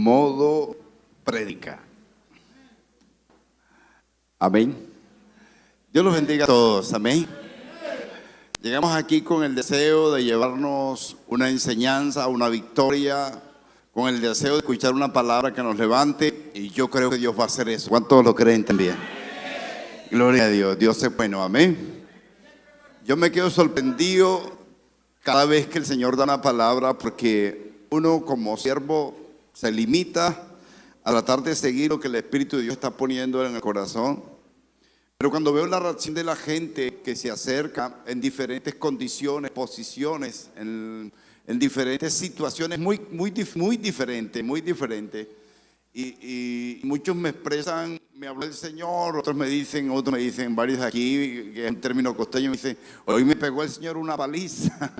modo prédica. Amén. Dios los bendiga a todos. Amén. Llegamos aquí con el deseo de llevarnos una enseñanza, una victoria, con el deseo de escuchar una palabra que nos levante, y yo creo que Dios va a hacer eso. ¿Cuántos lo creen también? Gloria a Dios. Dios es bueno. Amén. Yo me quedo sorprendido cada vez que el Señor da una palabra, porque uno como siervo se limita a tratar de seguir lo que el Espíritu de Dios está poniendo en el corazón. Pero cuando veo la reacción de la gente que se acerca en diferentes condiciones, posiciones, en diferentes situaciones muy diferentes, y muchos me expresan, me habló el Señor, otros me dicen, varios aquí, que es un término costeño, me dicen, hoy me pegó el Señor una paliza.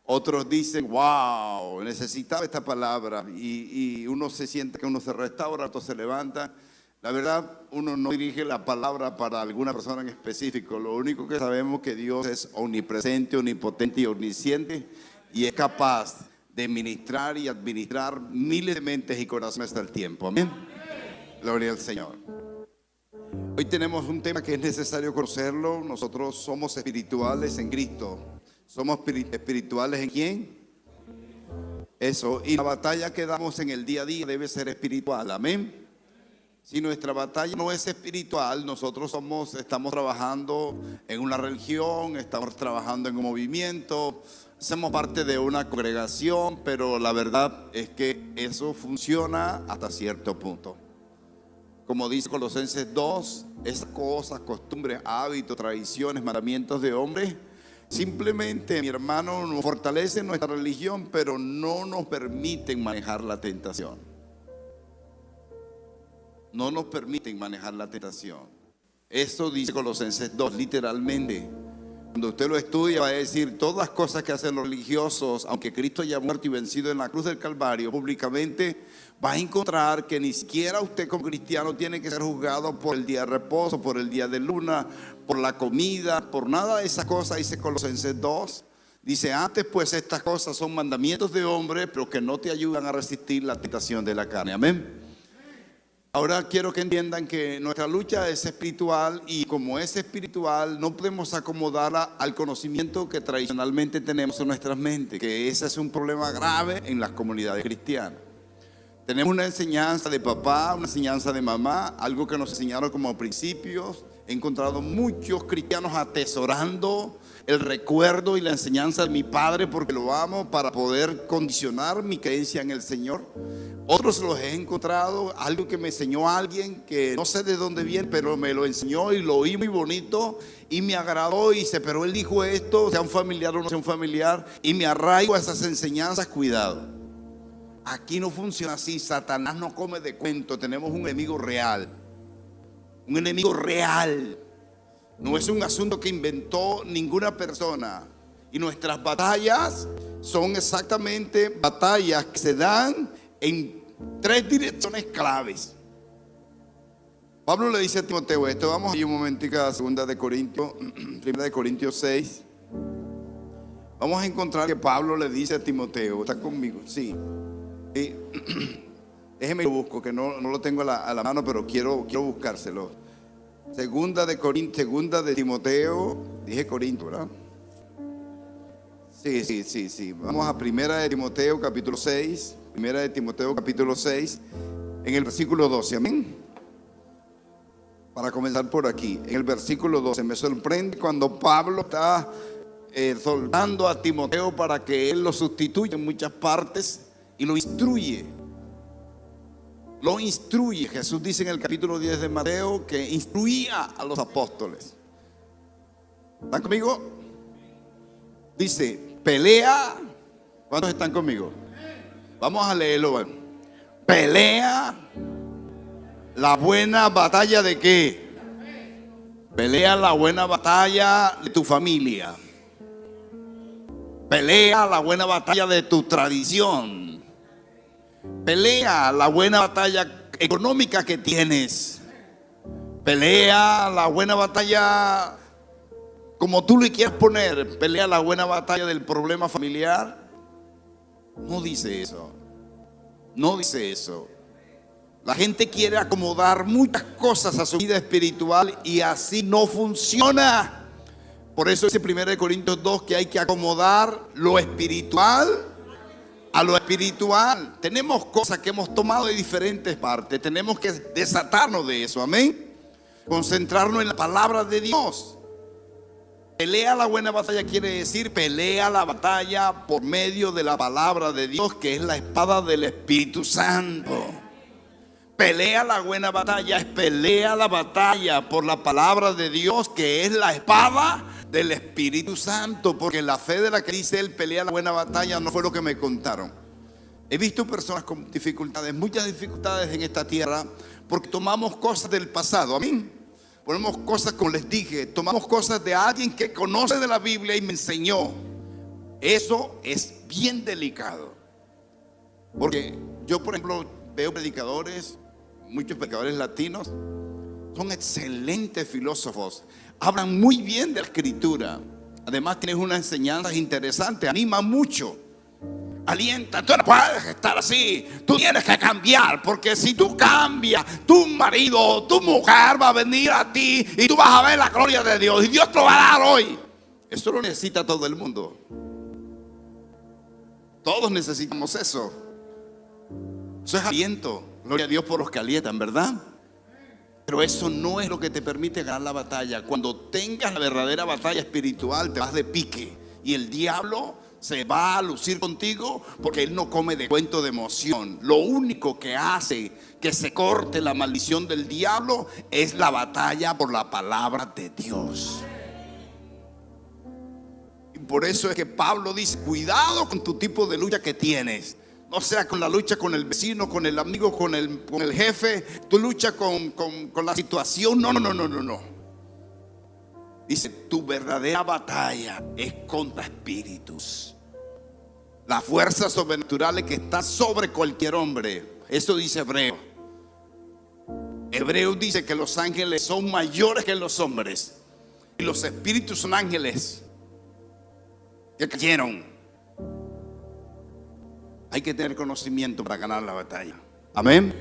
Otros dicen, wow, necesitaba esta palabra, y uno se siente que uno se restaura, otro se levanta. La verdad, uno no dirige la palabra para alguna persona en específico. Lo único que sabemos es que Dios es omnipresente, omnipotente y omnisciente, y es capaz de ministrar y administrar miles de mentes y corazones al tiempo. Amén. Gloria al Señor. Hoy tenemos un tema que es necesario conocerlo. Nosotros somos espirituales en Cristo. ¿Somos espirituales en quién? Eso. Y la batalla que damos en el día a día debe ser espiritual. Amén. Si nuestra batalla no es espiritual, nosotros estamos trabajando en una religión, estamos trabajando en un movimiento, hacemos parte de una congregación, pero la verdad es que eso funciona hasta cierto punto. Como dice Colosenses 2, esas cosas, costumbres, hábitos, tradiciones, mandamientos de hombres, simplemente, mi hermano, nos fortalecen nuestra religión, pero no nos permiten manejar la tentación. No nos permiten manejar la tentación. Esto dice Colosenses 2, literalmente. Cuando usted lo estudia va a decir todas las cosas que hacen los religiosos, aunque Cristo haya muerto y vencido en la cruz del Calvario públicamente, va a encontrar que ni siquiera usted como cristiano tiene que ser juzgado por el día de reposo, por el día de luna, por la comida, por nada de esas cosas. Dice Colosenses 2. Dice, antes pues estas cosas son mandamientos de hombre, pero que no te ayudan a resistir la tentación de la carne. Amén. Ahora quiero que entiendan que nuestra lucha es espiritual, y como es espiritual no podemos acomodarla al conocimiento que tradicionalmente tenemos en nuestras mentes, que ese es un problema grave en las comunidades cristianas. Tenemos una enseñanza de papá, una enseñanza de mamá, algo que nos enseñaron como principios. He encontrado muchos cristianos atesorando el recuerdo y la enseñanza de mi padre porque lo amo, para poder condicionar mi creencia en el Señor. Otros los he encontrado, algo que me enseñó alguien que no sé de dónde viene, pero me lo enseñó y lo oí muy bonito y me agradó, y dice, pero él dijo esto, sea un familiar o no sea un familiar, y me arraigo a esas enseñanzas. Cuidado, aquí no funciona así. Satanás no come de cuento. Tenemos un enemigo real. Un enemigo real. No es un asunto que inventó ninguna persona. Y nuestras batallas son exactamente batallas que se dan en tres direcciones claves. Pablo le dice a Timoteo esto. Vamos ahí un momentico a 2 de Corintios, 1 de Corintios 6. Vamos a encontrar que Pablo le dice a Timoteo, ¿está conmigo? Sí. Déjeme lo busco, que no lo tengo a la mano, pero quiero buscárselo. Segunda de Timoteo, dije Corinto, ¿verdad? Sí. Vamos a Primera de Timoteo capítulo 6. Primera de Timoteo capítulo 6, en el versículo 12, amén. Para comenzar por aquí, en el versículo 12, me sorprende cuando Pablo está soltando a Timoteo para que él lo sustituya en muchas partes y lo instruye. Jesús dice en el capítulo 10 de Mateo que instruía a los apóstoles. ¿Están conmigo? Dice, pelea. ¿Cuántos están conmigo? Vamos a leerlo. Pelea la buena batalla de qué? Pelea la buena batalla de tu familia. Pelea la buena batalla de tu tradición. Pelea la buena batalla económica que tienes. Pelea la buena batalla, como tú le quieras poner. Pelea la buena batalla del problema familiar. No dice eso. No dice eso. La gente quiere acomodar muchas cosas a su vida espiritual y así no funciona. Por eso dice 1 Corintios 2 que hay que acomodar lo espiritual a lo espiritual. Tenemos cosas que hemos tomado de diferentes partes. Tenemos que desatarnos de eso, amén. Concentrarnos en la palabra de Dios. Pelea la buena batalla quiere decir pelea la batalla por medio de la palabra de Dios, que es la espada del Espíritu Santo. Pelea la buena batalla es pelea la batalla por la palabra de Dios, que es la espada del Espíritu Santo. Porque la fe de la que dice él pelea la buena batalla no fue lo que me contaron. He visto personas con dificultades, muchas dificultades en esta tierra, porque tomamos cosas del pasado, amén. Ponemos cosas, como les dije, tomamos cosas de alguien que conoce de la Biblia y me enseñó. Eso es bien delicado. Porque yo, por ejemplo, veo predicadores, muchos predicadores latinos, son excelentes filósofos, hablan muy bien de la escritura. Además tienen unas enseñanzas interesantes, animan mucho, alientan. Tú no puedes estar así, tú tienes que cambiar, porque si tú cambias, tu marido, tu mujer va a venir a ti y tú vas a ver la gloria de Dios y Dios te lo va a dar hoy. Eso lo necesita todo el mundo. Todos necesitamos eso. Eso es aliento. Gloria a Dios por los que alientan, ¿verdad? Pero eso no es lo que te permite ganar la batalla. Cuando tengas la verdadera batalla espiritual, te vas de pique y el diablo se va a lucir contigo, porque él no come de cuento de emoción. Lo único que hace que se corte la maldición del diablo es la batalla por la palabra de Dios. Y por eso es que Pablo dice: cuidado con tu tipo de lucha que tienes. No sea con la lucha con el vecino, con el amigo, con el jefe. Tu lucha con la situación. No. Dice: tu verdadera batalla es contra espíritus. La fuerza sobrenatural que está sobre cualquier hombre. Eso dice Hebreo. Hebreo dice que los ángeles son mayores que los hombres. Y los espíritus son ángeles que cayeron. Hay que tener conocimiento para ganar la batalla. Amén.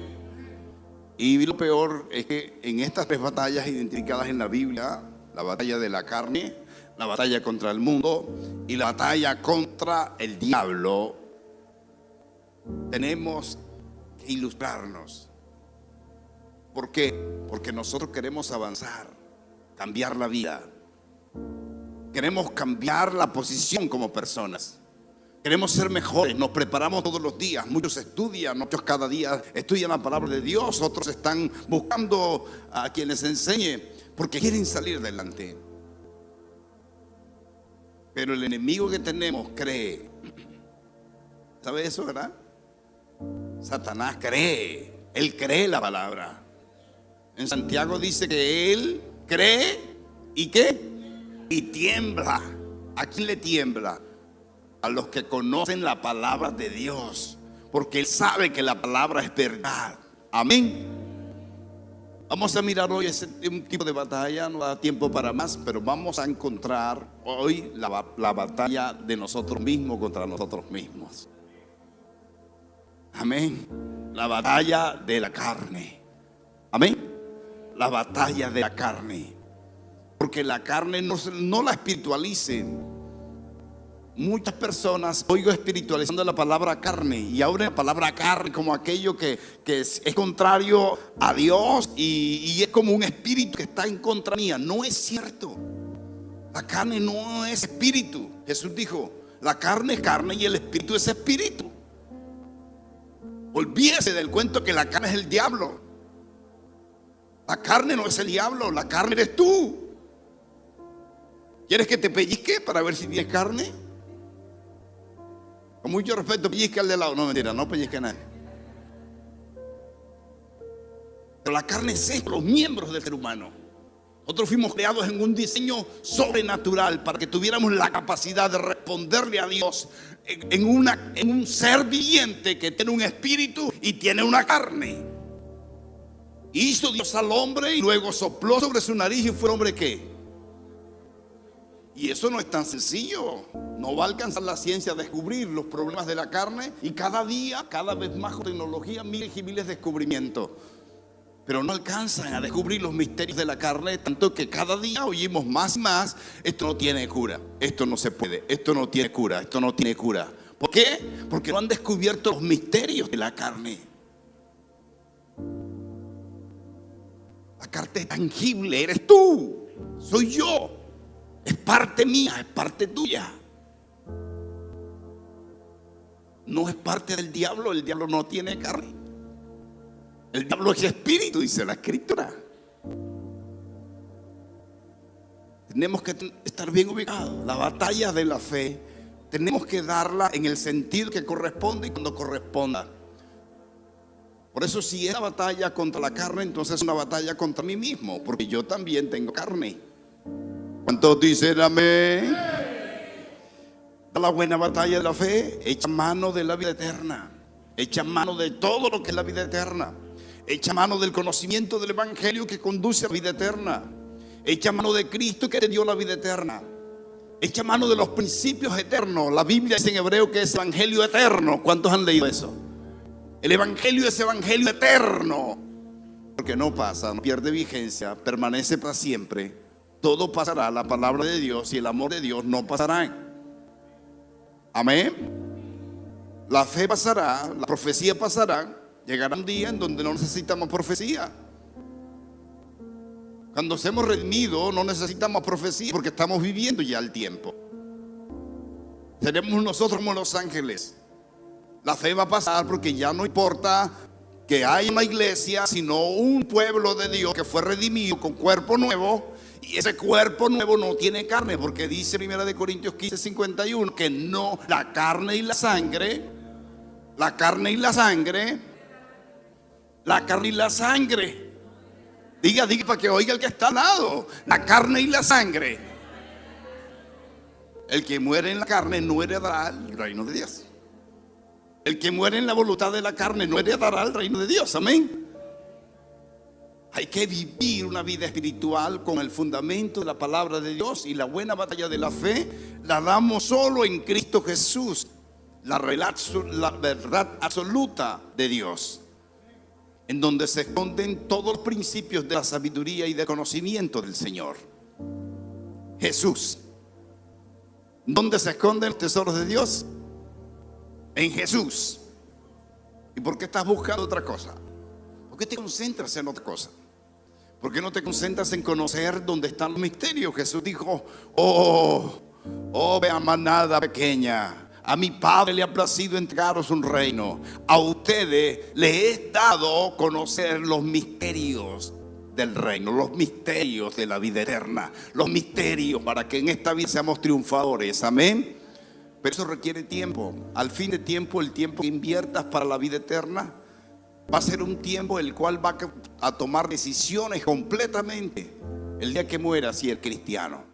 Y lo peor es que en estas tres batallas identificadas en la Biblia, la batalla de la carne, la batalla contra el mundo y la batalla contra el diablo, tenemos que ilustrarnos. ¿Por qué? Porque nosotros queremos avanzar, cambiar la vida. Queremos cambiar la posición como personas. Queremos ser mejores, nos preparamos todos los días. Muchos estudian, muchos cada día estudian la palabra de Dios. Otros están buscando a quien les enseñe, porque quieren salir adelante. Pero el enemigo que tenemos cree. ¿Sabe eso, verdad? Satanás cree. Él cree la palabra. En Santiago dice que él cree y ¿qué? Y tiembla. ¿A quién le tiembla? A los que conocen la palabra de Dios, porque él sabe que la palabra es verdad. Amén. Vamos a mirar hoy un tipo de batalla. No da tiempo para más, pero vamos a encontrar hoy la batalla de nosotros mismos contra nosotros mismos. Amén. La batalla de la carne. Amén. La batalla de la carne. Porque la carne no la espiritualicen. Muchas personas oigo espiritualizando la palabra carne y ahora la palabra carne como aquello que es contrario a Dios y es como un espíritu que está en contra mía. No es cierto. La carne no es espíritu. Jesús dijo: la carne es carne y el espíritu es espíritu. Olvídese del cuento que la carne es el diablo. La carne no es el diablo, la carne eres tú. ¿Quieres que te pellizque para ver si tienes carne? Con mucho respeto, pellizca al de lado. No, mentira, no pellizca a nadie. Pero la carne es esto, los miembros del ser humano. Nosotros fuimos creados en un diseño sobrenatural para que tuviéramos la capacidad de responderle a Dios en un ser viviente que tiene un espíritu y tiene una carne. Hizo Dios al hombre y luego sopló sobre su nariz y fue hombre ¿qué? Y eso no es tan sencillo. No va a alcanzar la ciencia a descubrir los problemas de la carne. Y cada día, cada vez más con tecnología, miles y miles de descubrimientos. Pero no alcanzan a descubrir los misterios de la carne, tanto que cada día oímos más y más: esto no tiene cura, esto no se puede, esto no tiene cura, esto no tiene cura. ¿Por qué? Porque no han descubierto los misterios de la carne. La carne es tangible, eres tú, soy yo, es parte mía, es parte tuya. No es parte del diablo, el diablo no tiene carne. El diablo es espíritu, dice la Escritura. Tenemos que estar bien ubicados. La batalla de la fe tenemos que darla en el sentido que corresponde y cuando corresponda. Por eso, si es una batalla contra la carne, entonces es una batalla contra mí mismo, porque yo también tengo carne. ¿Cuántos dicen amén? La buena batalla de la fe echa mano de la vida eterna, echa mano de todo lo que es la vida eterna, echa mano del conocimiento del evangelio que conduce a la vida eterna, echa mano de Cristo que te dio la vida eterna, echa mano de los principios eternos. La Biblia dice en hebreo que es evangelio eterno. ¿Cuántos han leído eso? El evangelio es evangelio eterno, porque no pasa, no pierde vigencia, permanece para siempre. Todo pasará, la palabra de Dios y el amor de Dios no pasarán. Amén. La fe pasará, la profecía pasará. Llegará un día en donde no necesitamos profecía. Cuando seamos redimidos no necesitamos profecía, porque estamos viviendo ya el tiempo. Seremos nosotros como los ángeles. La fe va a pasar porque ya no importa que haya una iglesia, sino un pueblo de Dios que fue redimido con cuerpo nuevo. Y ese cuerpo nuevo no tiene carne, porque dice 1 Corintios 15:51 que no, la carne y la sangre, la carne y la sangre, la carne y la sangre. Diga para que oiga el que está al lado. La carne y la sangre. El que muere en la carne no heredará el reino de Dios. El que muere en la voluntad de la carne no heredará el reino de Dios. Amén. Hay que vivir una vida espiritual con el fundamento de la palabra de Dios, y la buena batalla de la fe la damos solo en Cristo Jesús, la verdad absoluta de Dios, en donde se esconden todos los principios de la sabiduría y del conocimiento del Señor. Jesús. ¿Dónde se esconden los tesoros de Dios? En Jesús. ¿Y por qué estás buscando otra cosa? ¿Por qué te concentras en otra cosa? ¿Por qué no te concentras en conocer dónde están los misterios? Jesús dijo: vea manada pequeña, a mi Padre le ha placido entregaros un reino. A ustedes les he dado conocer los misterios del reino, los misterios de la vida eterna, los misterios para que en esta vida seamos triunfadores. Amén. Pero eso requiere tiempo. Al fin de tiempo, el tiempo que inviertas para la vida eterna va a ser un tiempo el cual va a tomar decisiones completamente el día que muera, si es cristiano.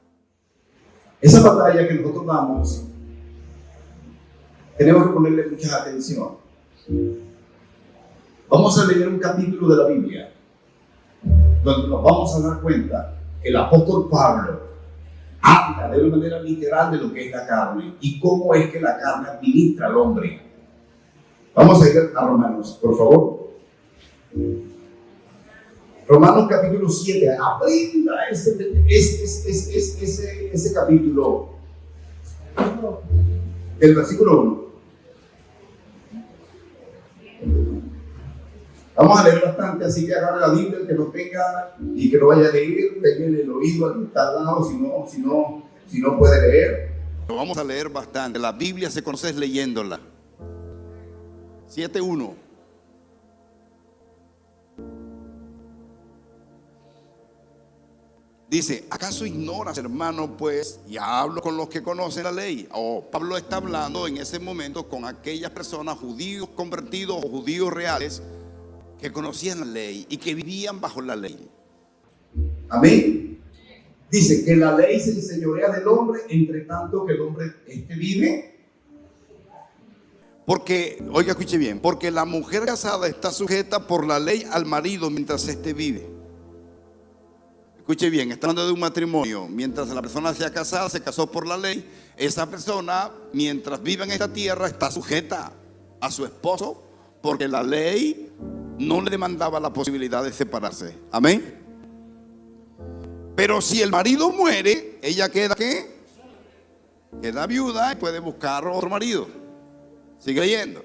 Esa batalla que nosotros damos, tenemos que ponerle mucha atención. Vamos a leer un capítulo de la Biblia donde nos vamos a dar cuenta que el apóstol Pablo habla de una manera literal de lo que es la carne y cómo es que la carne administra al hombre. Vamos a ir a Romanos, por favor. Romanos capítulo 7. Aprenda ese capítulo. El versículo 1. Vamos a leer bastante, así que agarre la Biblia, el que no tenga y que no vaya a leer, tenga el oído al que está al lado, si no puede leer. Vamos a leer bastante. La Biblia se conoce leyéndola. 7:1. Dice: ¿acaso ignoras, hermano? Pues ya hablo con los que conocen la ley. Pablo está hablando en ese momento con aquellas personas, judíos convertidos o judíos reales, que conocían la ley y que vivían bajo la ley. Amén. Dice que la ley se enseñorea del hombre, entre tanto que el hombre vive. Porque, oiga, escuche bien, porque la mujer casada está sujeta por la ley al marido mientras vive. Escuche bien, está hablando de un matrimonio. Mientras la persona sea casada, se casó por la ley. Esa persona, mientras vive en esta tierra, está sujeta a su esposo, porque la ley no le demandaba la posibilidad de separarse. Amén. Pero si el marido muere, ella queda ¿qué? Queda viuda y puede buscar otro marido. Sigue leyendo.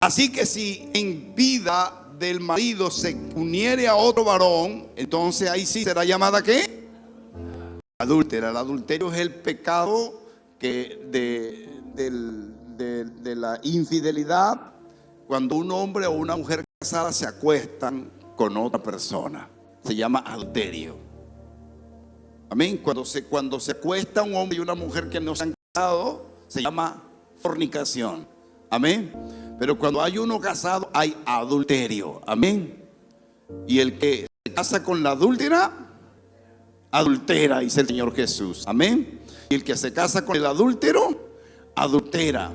Así que si en vida del marido se uniere a otro varón, entonces ahí sí será llamada ¿qué? Adúltera. El adulterio es el pecado de la infidelidad, cuando un hombre o una mujer casada se acuestan con otra persona. Se llama adulterio. Amén. Cuando se acuesta un hombre y una mujer que no se han casado, se llama fornicación. Amén. Pero cuando hay uno casado, hay adulterio. Amén. Y el que se casa con la adúltera, adultera, dice el Señor Jesús. Amén. Y el que se casa con el adúltero, adultera.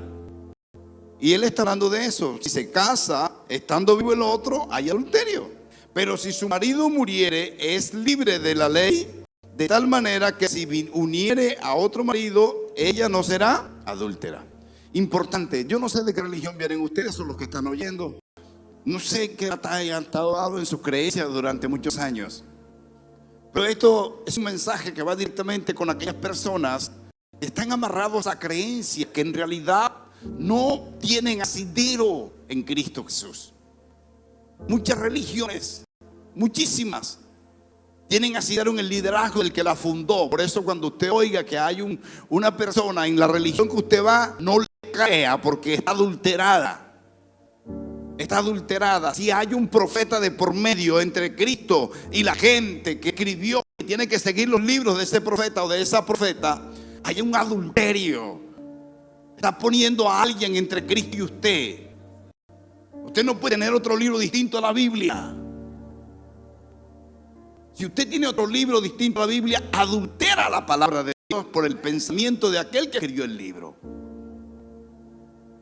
Y él está hablando de eso. Si se casa estando vivo el otro, hay adulterio. Pero si su marido muriere, es libre de la ley, de tal manera que si uniere a otro marido, ella no será adúltera. Importante, yo no sé de qué religión vienen ustedes o los que están oyendo. No sé qué batalla han estado dado en sus creencias durante muchos años. Pero esto es un mensaje que va directamente con aquellas personas que están amarrados a creencias que en realidad no tienen asidero en Cristo Jesús. Muchas religiones, muchísimas, tienen asidero en el liderazgo del que la fundó. Por eso cuando usted oiga que hay una persona en la religión que usted va, no le crea, porque está adulterada. Está adulterada. Si hay un profeta de por medio entre Cristo y la gente que escribió, que tiene que seguir los libros de ese profeta o de esa profeta, hay un adulterio. Está poniendo a alguien entre Cristo y usted. Usted no puede tener otro libro distinto a la Biblia. Si usted tiene otro libro distinto a la Biblia, adultera la palabra de Dios por el pensamiento de aquel que escribió el libro.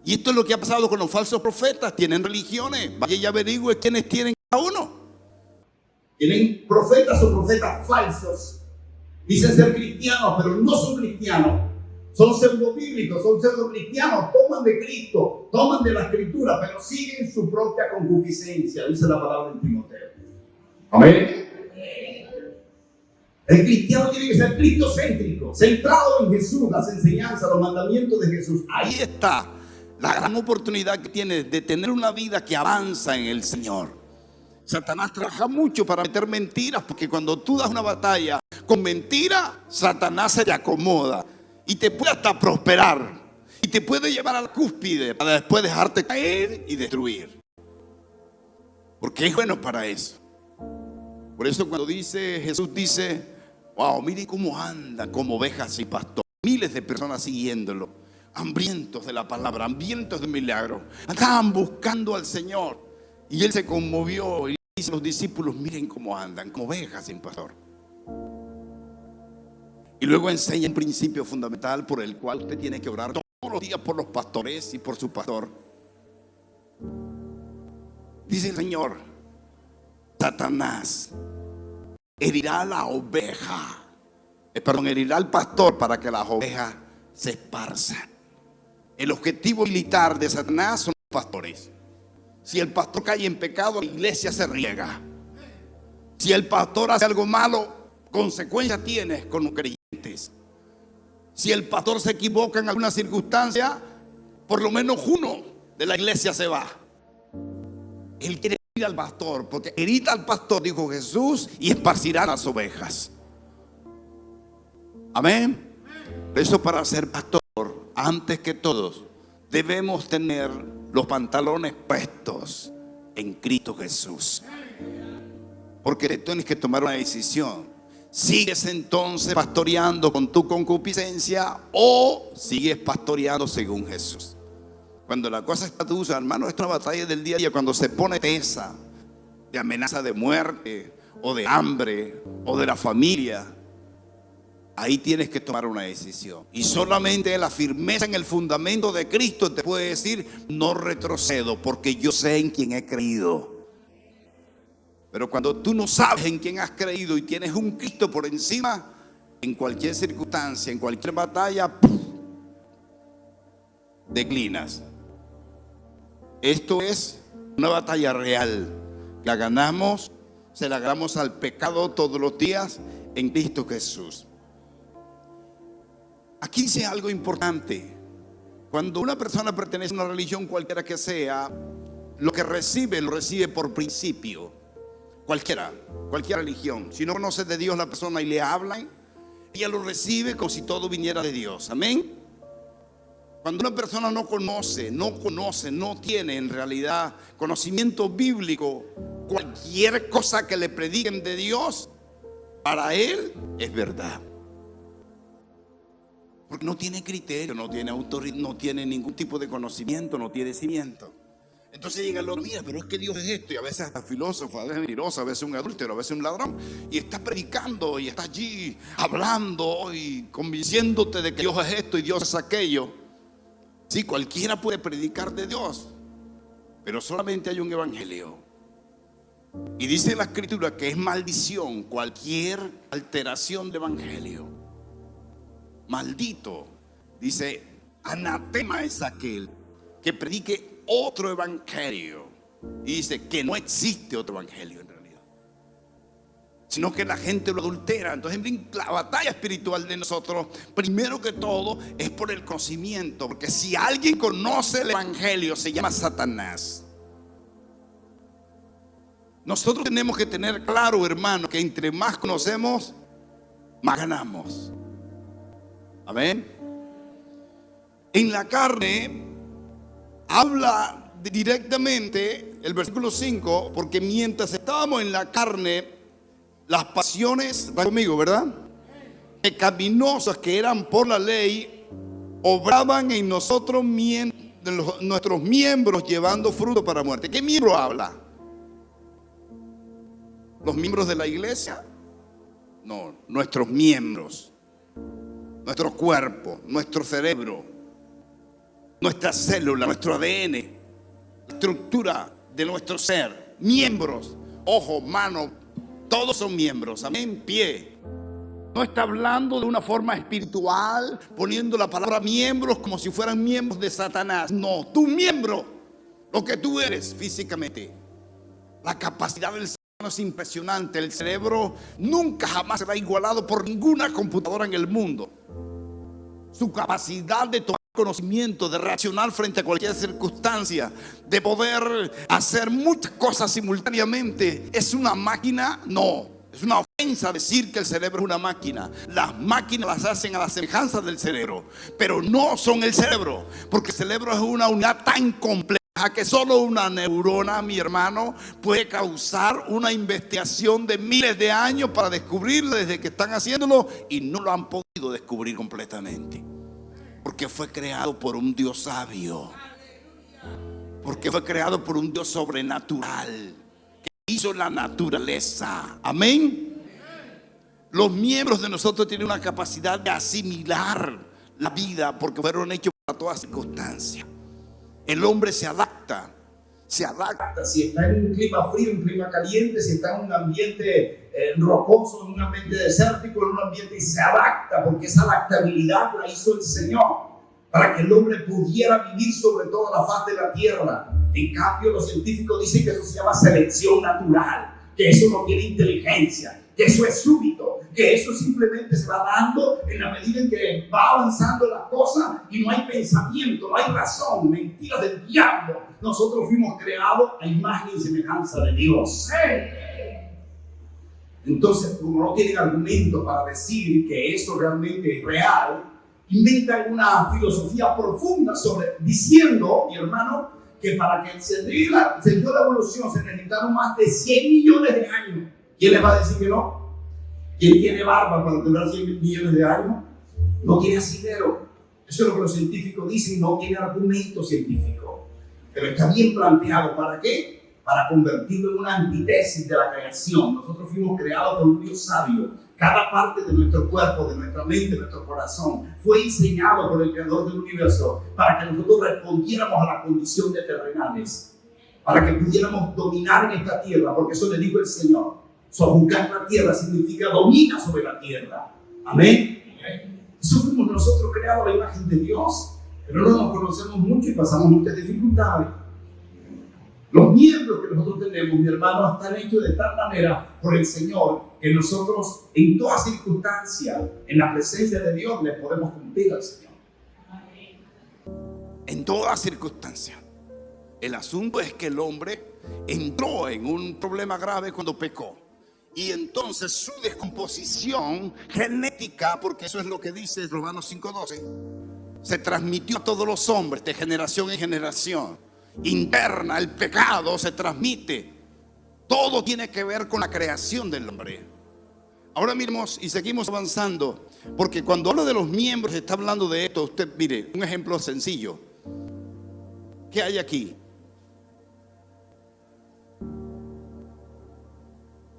Y esto es lo que ha pasado con los falsos profetas. Tienen religiones. Vaya y averigüe quiénes tienen cada uno. Tienen profetas o profetas falsos. Dicen ser cristianos, pero no son cristianos. Son pseudobíblicos, son pseudocristianos. Toman de Cristo, toman de la Escritura, pero siguen su propia concupiscencia. Dice la palabra en Timoteo. Amén. El cristiano tiene que ser cristocéntrico, centrado en Jesús, las enseñanzas, los mandamientos de Jesús. Ahí está la gran oportunidad que tienes de tener una vida que avanza en el Señor. Satanás trabaja mucho para meter mentiras, porque cuando tú das una batalla con mentiras, Satanás se te acomoda y te puede hasta prosperar y te puede llevar a la cúspide para después dejarte caer y destruir, porque es bueno para eso. Por eso cuando Jesús dice, wow, mire cómo andan como ovejas sin pastor. Miles de personas siguiéndolo, hambrientos de la palabra, hambrientos de milagros. Andaban buscando al Señor. Y Él se conmovió y dice a los discípulos, miren cómo andan, como ovejas sin pastor. Y luego enseña un principio fundamental por el cual usted tiene que orar todos los días por los pastores y por su pastor. Dice el Señor, Satanás herirá a la oveja, herirá al pastor para que las ovejas se esparzan. El objetivo militar de Satanás son los pastores. Si el pastor cae en pecado, la iglesia se riega. Si el pastor hace algo malo, consecuencias tienes con los creyentes. Si el pastor se equivoca en alguna circunstancia, por lo menos uno de la iglesia se va. Él quiere herir al pastor, porque herida al pastor, dijo Jesús, y esparcirá las ovejas. Amén. Por eso, para ser pastor, antes que todos, debemos tener los pantalones puestos en Cristo Jesús. Porque tienes que tomar una decisión. ¿Sigues entonces pastoreando con tu concupiscencia o sigues pastoreando según Jesús? Cuando la cosa está dura, hermano, es una batalla del día a día. Cuando se pone tesa, de amenaza de muerte o de hambre o de la familia, ahí tienes que tomar una decisión. Y solamente la firmeza en el fundamento de Cristo te puede decir, no retrocedo, porque yo sé en quién he creído. Pero cuando tú no sabes en quién has creído y tienes un Cristo por encima, en cualquier circunstancia, en cualquier batalla, ¡puf!, declinas. Esto es una batalla real. La ganamos, se la ganamos al pecado todos los días en Cristo Jesús. Aquí dice algo importante. Cuando una persona pertenece a una religión cualquiera que sea, lo que recibe, lo recibe por principio. Cualquier religión. Si no conoce de Dios la persona y le hablan, ella lo recibe como si todo viniera de Dios. Amén. Cuando una persona no conoce, no tiene en realidad conocimiento bíblico, cualquier cosa que le prediquen de Dios, para él es verdad. Porque no tiene criterio, no tiene autoridad, no tiene ningún tipo de conocimiento, no tiene cimiento. Entonces llega el otro, mira, pero es que Dios es esto, y a veces es filósofo, a veces es mentiroso, a veces es un adúltero, a veces es un ladrón, y está predicando y está allí hablando y convenciéndote de que Dios es esto y Dios es aquello. Sí, cualquiera puede predicar de Dios, pero solamente hay un evangelio. Y dice la Escritura que es maldición cualquier alteración de evangelio. Maldito, dice, anatema es aquel que predique otro evangelio. Y dice que no existe otro evangelio en realidad, sino que la gente lo adultera. Entonces la batalla espiritual de nosotros, primero que todo, es por el conocimiento. Porque si alguien conoce el evangelio, se llama Satanás. Nosotros tenemos que tener claro, hermano, que entre más conocemos, más ganamos. Amén. En la carne habla directamente el versículo 5, porque mientras estábamos en la carne, las pasiones, ¿están conmigo, verdad?, pecaminosas que eran por la ley, obraban en nosotros, nuestros miembros, llevando fruto para muerte. ¿Qué miembro habla? ¿Los miembros de la iglesia? No, nuestros miembros. Nuestro cuerpo, nuestro cerebro, nuestra célula, nuestro ADN, la estructura de nuestro ser, miembros, ojo, mano, todos son miembros, amén, pie. No está hablando de una forma espiritual, poniendo la palabra miembros como si fueran miembros de Satanás. No, tu miembro, lo que tú eres físicamente, la capacidad del ser humano es impresionante. El cerebro nunca jamás será igualado por ninguna computadora en el mundo. Su capacidad de tomar conocimiento, de reaccionar frente a cualquier circunstancia, de poder hacer muchas cosas simultáneamente, ¿es una máquina? No, es una ofensa decir que el cerebro es una máquina. Las máquinas las hacen a la semejanza del cerebro, pero no son el cerebro, porque el cerebro es una unidad tan compleja que solo una neurona, mi hermano, puede causar una investigación de miles de años para descubrirlo desde que están haciéndolo, y no lo han podido descubrir completamente, porque fue creado por un Dios sabio, porque fue creado por un Dios sobrenatural que hizo la naturaleza. Amén. Los miembros de nosotros tienen una capacidad de asimilar la vida, porque fueron hechos para todas circunstancias. El hombre se adapta. Si está en un clima frío, en un clima caliente, si está en un ambiente rocoso, en un ambiente desértico, en un ambiente, y se adapta, porque esa adaptabilidad la hizo el Señor para que el hombre pudiera vivir sobre toda la faz de la tierra. En cambio, los científicos dicen que eso se llama selección natural, que eso no tiene inteligencia, que eso es súbito, que eso simplemente se va dando en la medida en que va avanzando la cosa y no hay pensamiento, no hay razón, mentiras del diablo. Nosotros fuimos creados a imagen y semejanza de Dios. Entonces, como no tienen argumento para decir que eso realmente es real, inventan una filosofía profunda diciendo, mi hermano, que para que se dio la evolución se necesitaron más de 100 millones de años. ¿Quién le va a decir que no? ¿Quién tiene barba para durar 100 millones de años? No tiene asidero. Eso es lo que los científicos dicen, no tiene argumento científico. Pero está bien planteado. ¿Para qué? Para convertirlo en una antítesis de la creación. Nosotros fuimos creados por un Dios sabio. Cada parte de nuestro cuerpo, de nuestra mente, de nuestro corazón fue diseñado por el Creador del universo para que nosotros respondiéramos a la condición de terrenales. para que pudiéramos dominar en esta tierra, porque eso le dijo el Señor. Sojuzgar la tierra significa domina sobre la tierra. Amén. Eso fuimos nosotros creados a la imagen de Dios, pero no nos conocemos mucho y pasamos muchas dificultades. Los miembros que nosotros tenemos, mi hermano, están hechos de tal manera por el Señor que nosotros en todas circunstancias, en la presencia de Dios, le podemos cumplir al Señor. En todas circunstancias. El asunto es que el hombre entró en un problema grave cuando pecó. Y entonces su descomposición genética, porque eso es lo que dice Romanos 5:12, se transmitió a todos los hombres de generación en generación. Interna, el pecado se transmite. Todo tiene que ver con la creación del hombre. Ahora miremos y seguimos avanzando, porque cuando habla de los miembros está hablando de esto. Usted mire, un ejemplo sencillo. ¿Qué hay aquí?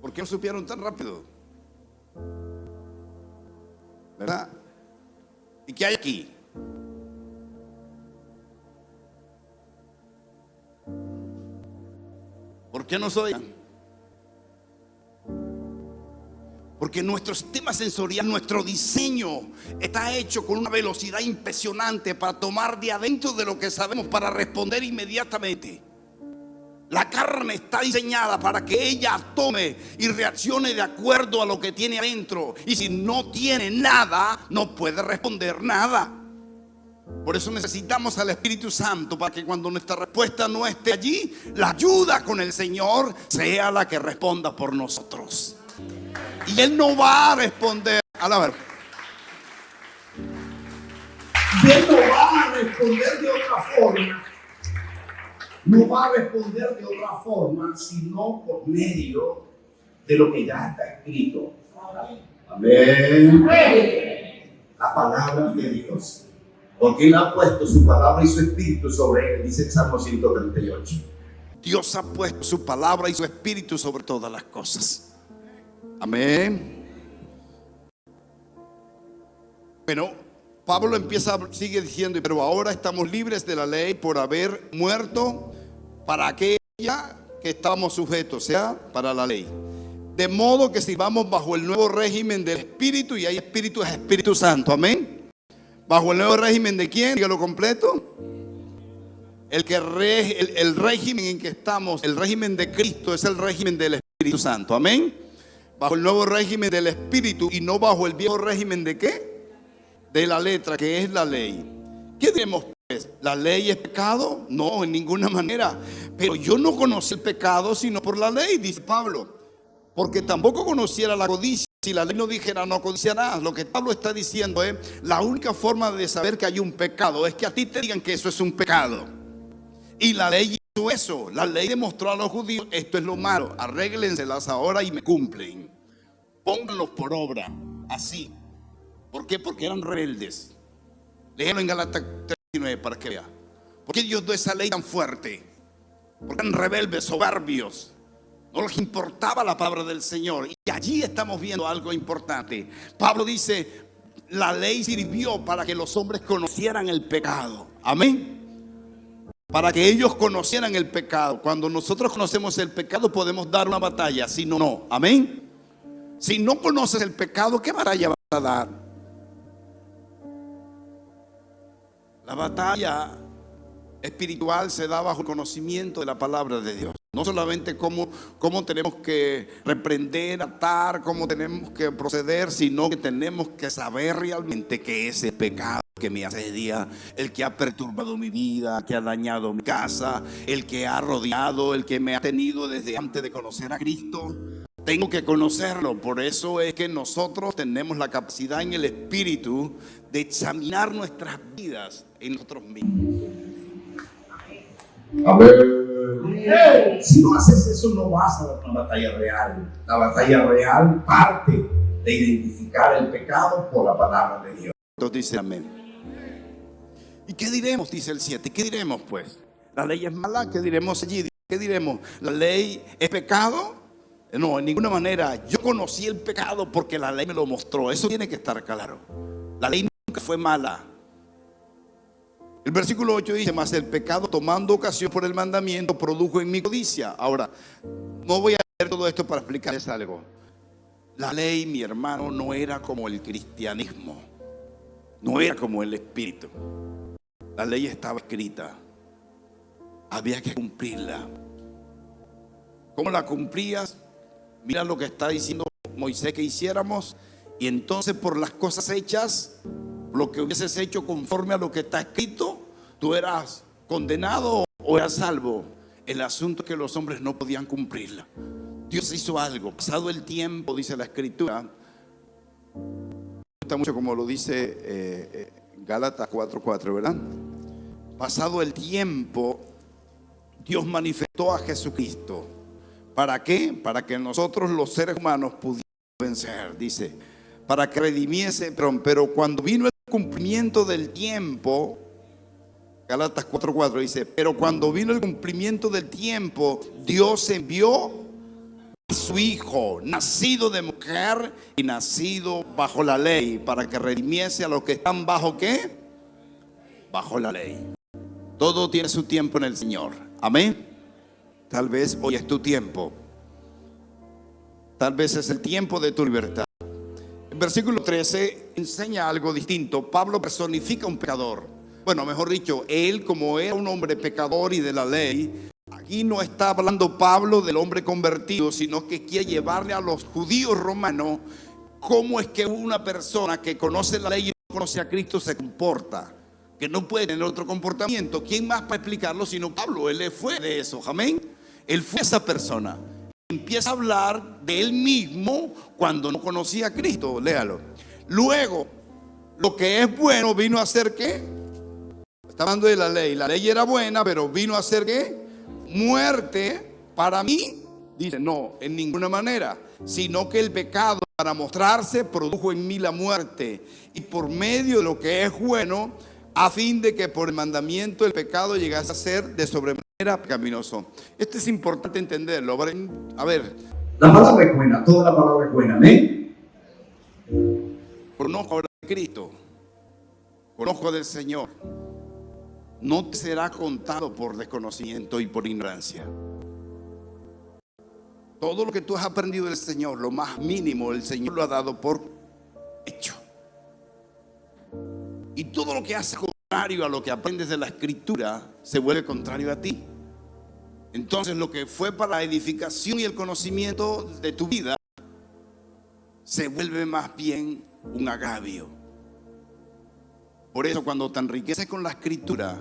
¿Por qué no supieron tan rápido? ¿Verdad? ¿Y qué hay aquí? ¿Por qué no soy? Porque nuestro sistema sensorial, nuestro diseño está hecho con una velocidad impresionante para tomar de adentro de lo que sabemos para responder inmediatamente. La carne está diseñada para que ella tome y reaccione de acuerdo a lo que tiene adentro. Y si no tiene nada, no puede responder nada. Por eso necesitamos al Espíritu Santo, para que cuando nuestra respuesta no esté allí, la ayuda con el Señor sea la que responda por nosotros. Y Él no va a responder a la verdad. Él no va a responder de otra forma. No va a responder de otra forma, sino por medio de lo que ya está escrito. Amén. La palabra de Dios. Porque Él ha puesto su palabra y su espíritu sobre él, dice el Salmo 138. Dios ha puesto su palabra y su espíritu sobre todas las cosas. Amén. Pero Pablo sigue diciendo: pero ahora estamos libres de la ley por haber muerto para aquella que estábamos sujetos, o sea, para la ley. De modo que sirvamos bajo el nuevo régimen del Espíritu, y hay Espíritu, es Espíritu Santo. Amén. ¿Bajo el nuevo régimen de quién? Dígalo completo. El régimen en que estamos, el régimen de Cristo, es el régimen del Espíritu Santo. Amén. Bajo el nuevo régimen del Espíritu y no bajo el viejo régimen de ¿qué? De la letra, que es la ley. ¿Qué diremos pues? ¿La ley es pecado? No, en ninguna manera. Pero yo no conocí el pecado sino por la ley, dice Pablo. Porque tampoco conociera la codicia si la ley no dijera no codiciarás. Lo que Pablo está diciendo es: la única forma de saber que hay un pecado es que a ti te digan que eso es un pecado. Y la ley hizo eso. La ley demostró a los judíos: esto es lo malo, arréglenselas ahora y me cumplen. Pónganlos por obra, así. ¿Por qué? Porque eran rebeldes. Léelo en Gálatas 3:19 para que vea. ¿Por qué Dios dio esa ley tan fuerte? Porque eran rebeldes, soberbios. No les importaba la palabra del Señor. Y allí estamos viendo algo importante. Pablo dice: la ley sirvió para que los hombres conocieran el pecado. Amén. Para que ellos conocieran el pecado. Cuando nosotros conocemos el pecado, podemos dar una batalla. Si no, no. Amén. Si no conoces el pecado, ¿qué batalla vas a dar? La batalla espiritual se da bajo el conocimiento de la palabra de Dios. No solamente cómo tenemos que reprender, atar, cómo tenemos que proceder, sino que tenemos que saber realmente qué es el pecado que me asedia, el que ha perturbado mi vida, que ha dañado mi casa, el que ha rodeado, el que me ha tenido desde antes de conocer a Cristo. Tengo que conocerlo. Por eso es que nosotros tenemos la capacidad en el Espíritu de examinar nuestras vidas en nosotros mismos. A ver, si no haces eso, no vas a dar una batalla real. La batalla real parte de identificar el pecado por la palabra de Dios. Entonces dice amén. ¿Y qué diremos? Dice el 7. ¿Qué diremos pues? ¿La ley es mala? ¿Qué diremos allí? ¿Qué diremos? ¿La ley es pecado? No, en ninguna manera. Yo conocí el pecado porque la ley me lo mostró. Eso tiene que estar claro. La ley nunca fue mala. El versículo 8 dice: mas el pecado, tomando ocasión por el mandamiento, produjo en mí codicia. Ahora, no voy a leer todo esto para explicarles algo. La ley, mi hermano, no era como el cristianismo, no era como el espíritu. La ley estaba escrita, había que cumplirla. ¿Cómo la cumplías? Mira lo que está diciendo Moisés que hiciéramos, y entonces por las cosas hechas, lo que hubieses hecho conforme a lo que está escrito, tú eras condenado o eras salvo. El asunto es que los hombres no podían cumplirla. Dios hizo algo. Pasado el tiempo, dice la Escritura, me gusta mucho como lo dice Gálatas 4:4, ¿verdad? Pasado el tiempo, Dios manifestó a Jesucristo. ¿Para qué? Para que nosotros los seres humanos pudiéramos vencer, dice, para que redimiese, pero cuando vino el cumplimiento del tiempo, Gálatas 4:4 dice, pero cuando vino el cumplimiento del tiempo, Dios envió a su Hijo, nacido de mujer y nacido bajo la ley, para que redimiese a los que están bajo ¿qué? Bajo la ley. Todo tiene su tiempo en el Señor. Amén. Tal vez hoy es tu tiempo. Tal vez es el tiempo de tu libertad. El versículo 13 enseña algo distinto. Pablo personifica a un pecador. Bueno, mejor dicho, él, como era un hombre pecador y de la ley, aquí no está hablando Pablo del hombre convertido, sino que quiere llevarle a los judíos romanos cómo es que una persona que conoce la ley y no conoce a Cristo se comporta, que no puede tener otro comportamiento. ¿Quién más para explicarlo sino Pablo? Él fue de eso, amén. Él fue esa persona. Empieza a hablar de él mismo cuando no conocía a Cristo. Léalo. Luego, lo que es bueno vino a ser ¿qué? Está hablando de la ley. La ley era buena, pero vino a ser ¿qué? Muerte para mí. Dice, no, en ninguna manera. Sino que el pecado, para mostrarse, produjo en mí la muerte. Y por medio de lo que es bueno, a fin de que por el mandamiento el pecado llegase a ser de sobremanera pecaminoso. Esto es importante entenderlo. A ver. La palabra es buena, toda la palabra es buena, amén. Conozco de Cristo, conozco del Señor. No te será contado por desconocimiento y por ignorancia. Todo lo que tú has aprendido del Señor, lo más mínimo, el Señor lo ha dado por hecho. Y todo lo que hace contrario a lo que aprendes de la Escritura se vuelve contrario a ti. Entonces lo que fue para la edificación y el conocimiento de tu vida se vuelve más bien un agravio. Por eso cuando te enriqueces con la Escritura,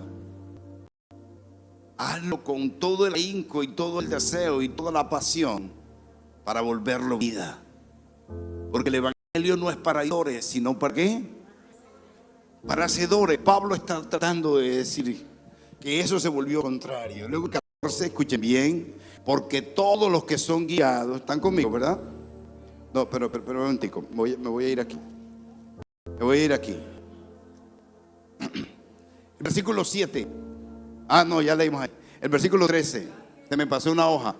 hazlo con todo el ahínco y todo el deseo y toda la pasión para volverlo vida. Porque el Evangelio no es para oidores, sino para ¿qué? Para hacedores. Pablo está tratando de decir que eso se volvió contrario. Luego 14, escuchen bien, porque todos los que son guiados, están conmigo, ¿verdad? No, pero un momentico, me voy a ir aquí. Me voy a ir aquí. El versículo 7. Ah, no, ya leímos ahí. El versículo 13. Se me pasó una hoja.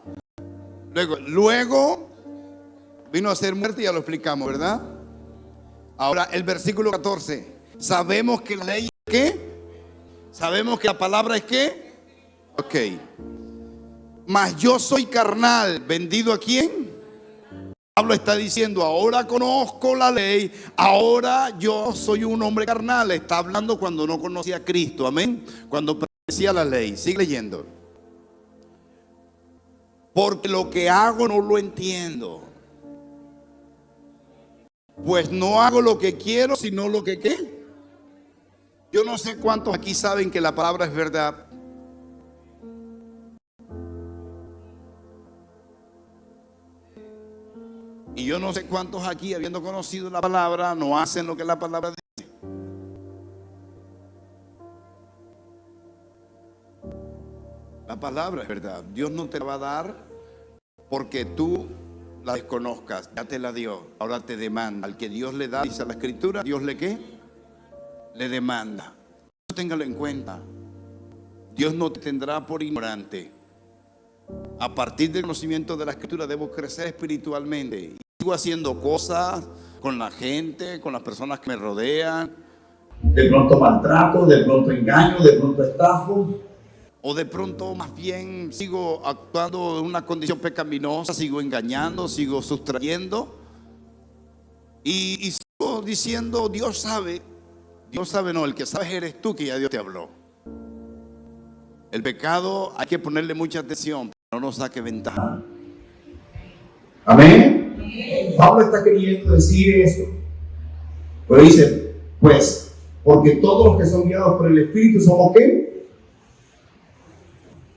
Luego vino a ser muerte, ya lo explicamos, ¿verdad? Ahora el versículo 14. Sabemos que la ley es ¿qué? Sabemos que la palabra es ¿qué? Ok. Mas yo soy carnal, ¿vendido a quién? Pablo está diciendo, ahora conozco la ley, ahora yo soy un hombre carnal. Está hablando cuando no conocía a Cristo, amén. Cuando pertenecía a la ley. Sigue leyendo. Porque lo que hago no lo entiendo. Pues no hago lo que quiero, sino lo que ¿qué? Yo no sé cuántos aquí saben que la palabra es verdad. Y yo no sé cuántos aquí, habiendo conocido la palabra, no hacen lo que la palabra dice. La palabra es verdad. Dios no te la va a dar porque tú la desconozcas. Ya te la dio, ahora te demanda. Al que Dios le da, dice la Escritura, Dios le ¿qué? Le demanda. Téngalo en cuenta. Dios no te tendrá por ignorante. A partir del conocimiento de la Escritura debo crecer espiritualmente. Y sigo haciendo cosas con la gente, con las personas que me rodean, De pronto maltrato, de pronto engaño, de pronto estafo. O de pronto más bien sigo actuando en una condición pecaminosa, sigo engañando, sigo sustrayendo y sigo diciendo, Dios sabe no, el que sabes eres tú, que ya Dios te habló. El pecado hay que ponerle mucha atención, pero no nos saque ventaja. Amén. Pablo está queriendo decir eso. Pero dice, pues, porque todos los que son guiados por el Espíritu somos ¿qué?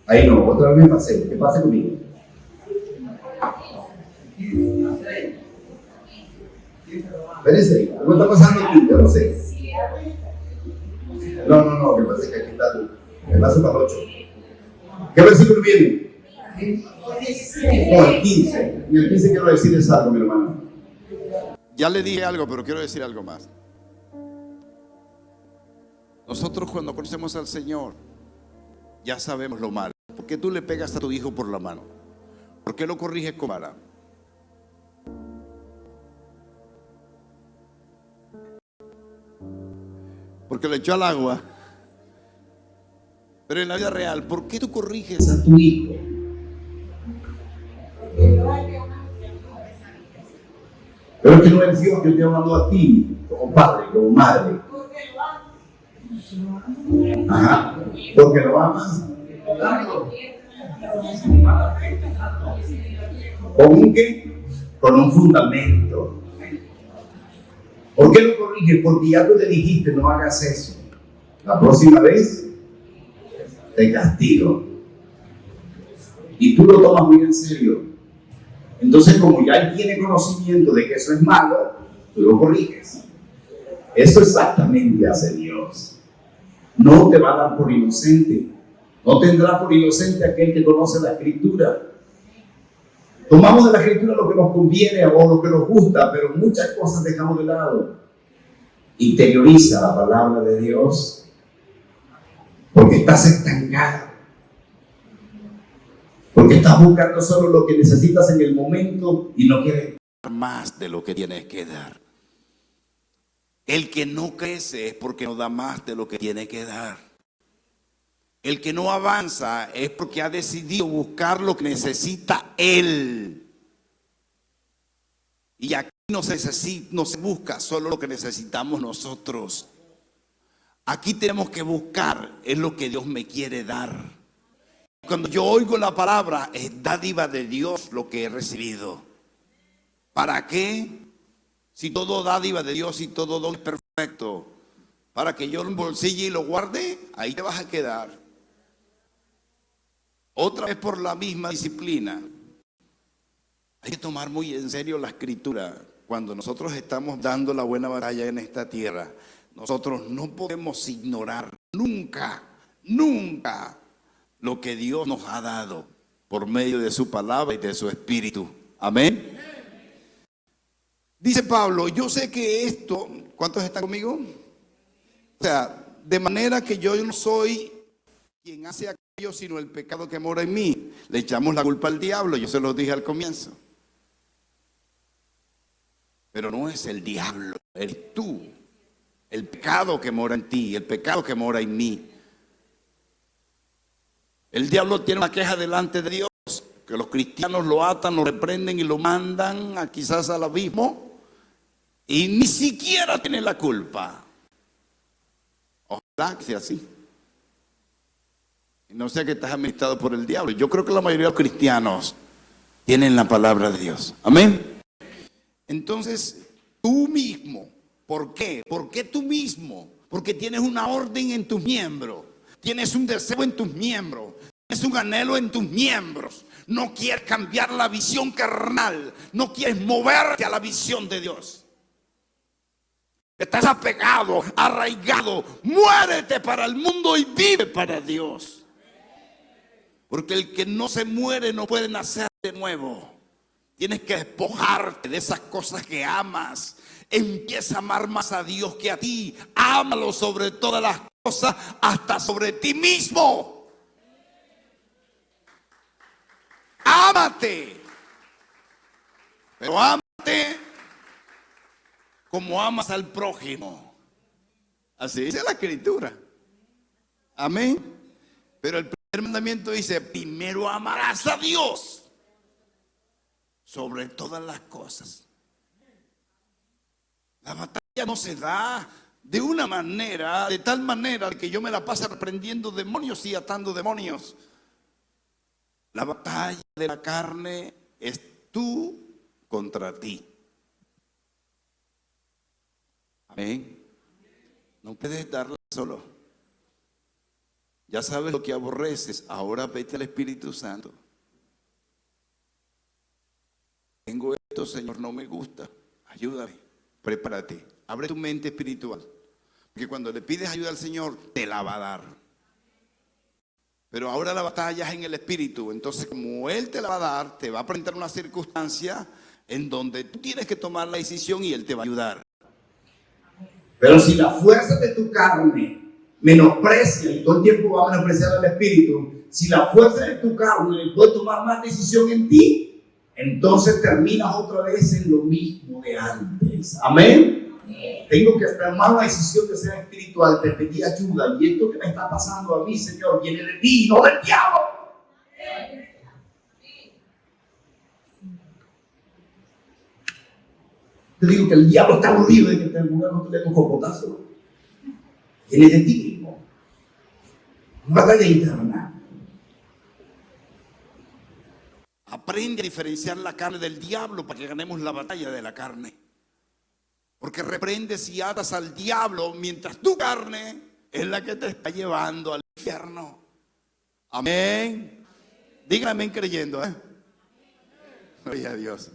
Ahí no, otra vez me pasé. ¿Qué pasa conmigo? Espérense, algo está pasando aquí, yo no sé. No, que pasa que aquí está. Me pasa para el 8. ¿Qué versículo viene? No, el 15. En el 15 quiero decirles algo, mi hermano. Ya le dije algo, pero quiero decir algo más. Nosotros cuando conocemos al Señor, ya sabemos lo malo. ¿Por qué tú le pegas a tu hijo por la mano? ¿Por qué lo corriges con vara? Porque lo echó al agua. Pero en la vida real, ¿por qué tú corriges a tu hijo? Pero es que no es Dios, yo estoy hablando a ti, como padre, como madre. Ajá, porque lo amas. ¿Con un qué? Con un fundamento. ¿Por qué lo corriges? Porque ya tú le dijiste, no hagas eso. La próxima vez te castigo. Y tú lo tomas muy en serio. Entonces, como ya él tiene conocimiento de que eso es malo, tú lo corriges. Eso exactamente hace Dios. No te va a dar por inocente. No tendrá por inocente aquel que conoce la Escritura. Tomamos de la Escritura lo que nos conviene o lo que nos gusta, pero muchas cosas dejamos de lado. Interioriza la palabra de Dios, porque estás estancado. Porque estás buscando solo lo que necesitas en el momento y no quieres dar más de lo que tienes que dar. El que no crece es porque no da más de lo que tiene que dar. El que no avanza es porque ha decidido buscar lo que necesita él. Y aquí no se busca solo lo que necesitamos nosotros. Aquí tenemos que buscar es lo que Dios me quiere dar. Cuando yo oigo la palabra, es dádiva de Dios lo que he recibido. ¿Para qué? Si todo dádiva de Dios y todo don es perfecto, para que yo lo embolsille y lo guarde, ahí te vas a quedar. Otra vez por la misma disciplina. Hay que tomar muy en serio la Escritura. Cuando nosotros estamos dando la buena batalla en esta tierra, nosotros no podemos ignorar nunca lo que Dios nos ha dado por medio de su palabra y de su Espíritu. Amén. Dice Pablo, yo sé que esto, ¿cuántos están conmigo? O sea, de manera que yo no soy quien hace aquello, sino el pecado que mora en mí. Le echamos la culpa al diablo, yo se lo dije al comienzo. Pero no es el diablo, eres tú. El pecado que mora en ti, el pecado que mora en mí. El diablo tiene una queja delante de Dios, que los cristianos lo atan, lo reprenden y lo mandan quizás al abismo, y ni siquiera tiene la culpa. Ojalá que sea así. No sea que estás administrado por el diablo. Yo creo que la mayoría de los cristianos tienen la palabra de Dios. Amén. Entonces, tú mismo, ¿por qué? ¿Por qué tú mismo? Porque tienes una orden en tus miembros. Tienes un deseo en tus miembros. Tienes un anhelo en tus miembros. No quieres cambiar la visión carnal. No quieres moverte a la visión de Dios. Estás apegado, arraigado. Muérete para el mundo y vive para Dios. Porque el que no se muere no puede nacer de nuevo. Tienes que despojarte de esas cosas que amas. Empieza a amar más a Dios que a ti. Ámalo sobre todas las cosas, hasta sobre ti mismo. Ámate. Pero ámate como amas al prójimo. Así dice la Escritura. Amén. Pero el primer mandamiento dice, primero amarás a Dios sobre todas las cosas. La batalla no se da de una manera, de tal manera que yo me la pase reprendiendo demonios y atando demonios. La batalla de la carne es tú contra ti. Amén. No puedes darla solo. Ya sabes lo que aborreces. Ahora vete al Espíritu Santo. Tengo esto, Señor, no me gusta. Ayúdame. Prepárate. Abre tu mente espiritual. Porque cuando le pides ayuda al Señor, te la va a dar. Pero ahora la batalla es en el Espíritu. Entonces, como Él te la va a dar, te va a presentar una circunstancia en donde tú tienes que tomar la decisión y Él te va a ayudar. Pero si la fuerza de tu carne menosprecia y todo el tiempo va a menospreciar al Espíritu, si la fuerza de tu carne puede tomar más decisión en ti, entonces terminas otra vez en lo mismo de antes. Amén. Tengo que tomar la decisión de ser espiritual, de pedir ayuda. Y esto que me está pasando a mí, Señor, viene de ti, no del diablo. Te digo que el diablo está aburrido de que te no te dé un cocotazo. Viene de ti mismo. Una batalla interna. Aprende a diferenciar la carne del diablo para que ganemos la batalla de la carne. Porque reprendes y atas al diablo mientras tu carne es la que te está llevando al infierno. Amén. Díganme creyendo, ¿eh? Gloria a Dios.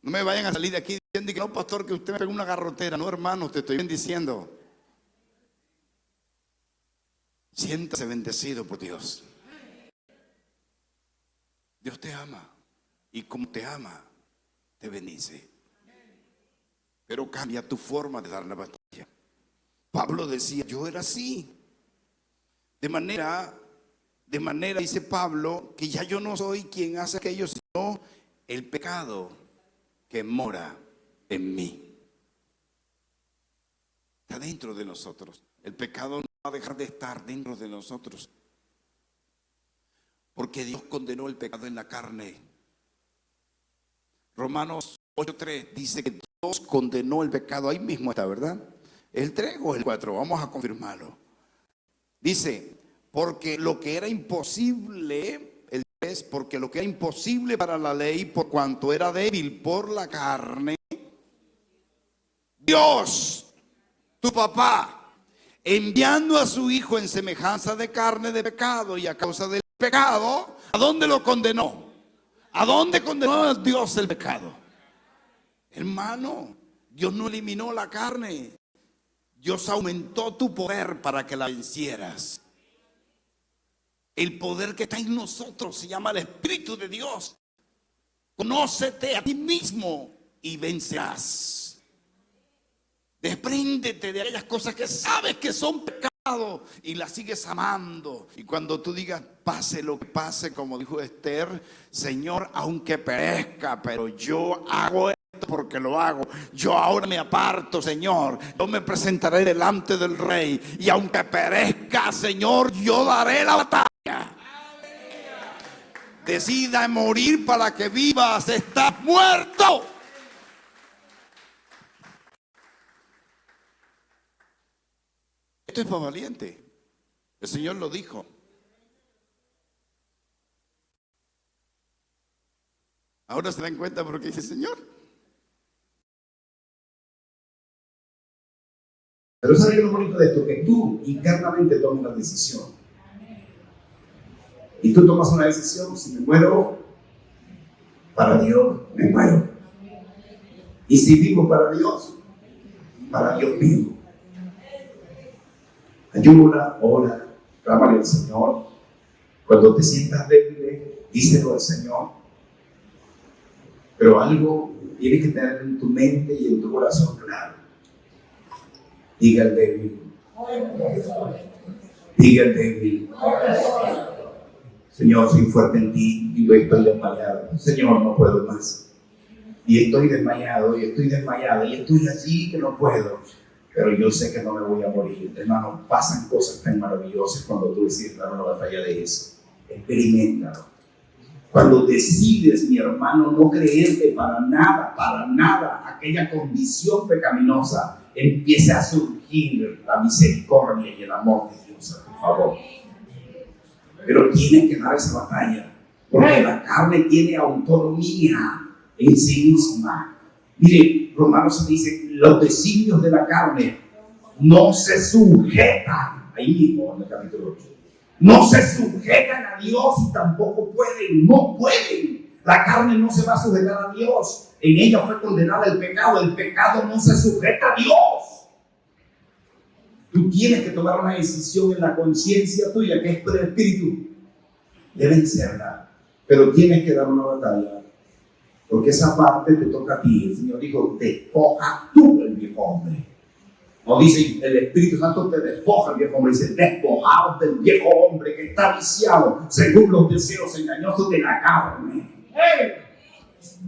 No me vayan a salir de aquí diciendo que no, pastor, que usted me pegó una garrotera. No, hermano, te estoy bendiciendo. Siéntase bendecido por Dios. Dios te ama. Y como te ama, te bendice. Pero cambia tu forma de dar la batalla. Pablo decía, yo era así. De manera, dice Pablo, que ya yo no soy quien hace aquello, sino el pecado que mora en mí. Está dentro de nosotros. El pecado no va a dejar de estar dentro de nosotros. Porque Dios condenó el pecado en la carne. Romanos 8:3 dice que Dios condenó el pecado. Ahí mismo está, ¿verdad? ¿El 3 o el 4? Vamos a confirmarlo. Dice, porque lo que era imposible, el 3, porque lo que era imposible para la ley, por cuanto era débil por la carne, Dios, tu papá, enviando a su hijo en semejanza de carne de pecado y a causa del pecado, ¿a dónde lo condenó? ¿A dónde condenó a Dios el pecado? Hermano, Dios no eliminó la carne. Dios aumentó tu poder para que la vencieras. El poder que está en nosotros se llama el Espíritu de Dios. Conócete a ti mismo y vencerás. Despréndete de aquellas cosas que sabes que son pecado y las sigues amando. Y cuando tú digas, pase lo que pase, como dijo Esther, Señor, aunque perezca, pero yo hago esto porque lo hago. Yo ahora me aparto, Señor. Yo me presentaré delante del Rey. Y aunque perezca, Señor, yo daré la batalla. Decida morir para que vivas. Estás muerto. Esto es para valiente. El Señor lo dijo. Ahora se dan cuenta porque dice Señor. Pero ¿sabes lo bonito de esto? Que tú internamente tomas una decisión. Y tú tomas una decisión. Si me muero para Dios, me muero. Y si vivo para Dios vivo. Ayuda, ora, clámale al Señor. Cuando te sientas débil, díselo al Señor. Pero algo tienes que tener en tu mente y en tu corazón claro. Diga el débil. Diga el débil. Señor, soy fuerte en ti y yo estoy desmayado. Señor, no puedo más. Y estoy desmayado, y estoy desmayada, y estoy allí que no puedo. pero yo sé que no me voy a morir. Hermano, pasan cosas tan maravillosas cuando tú decides dar una batalla de eso. Experiméntalo. Cuando decides, mi hermano, no creerte para nada, aquella condición pecaminosa, empieza a surgir la misericordia y el amor de Dios a tu favor. Pero tienes que dar esa batalla, porque la carne tiene autonomía en sí misma. Mire, Romanos dice, los designios de la carne no se sujetan, ahí mismo en el capítulo 8, no se sujetan a Dios y tampoco pueden, no pueden. La carne no se va a sujetar a Dios. En ella fue condenada el pecado no se sujeta a Dios. Tú tienes que tomar una decisión en la conciencia tuya, que es por el Espíritu, de vencerla. Pero tienes que dar una batalla, porque esa parte te toca a ti. El Señor dijo, despoja tú el viejo hombre. No dice el Espíritu Santo te despoja el viejo hombre, dice despojaos del viejo hombre que está viciado según los deseos engañosos de la carne.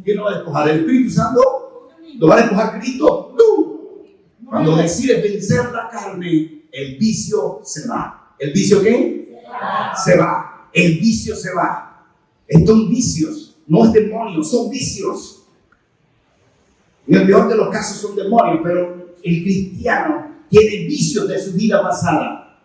¿Quién lo va a despojar? ¿El Espíritu Santo? ¿Lo va a despojar Cristo? Tú. Cuando decides vencer la carne, el vicio se va. ¿El vicio qué? Se va. El vicio se va. Estos son vicios, no es demonios, son vicios. En el peor de los casos son demonios, pero el cristiano tiene vicios de su vida pasada.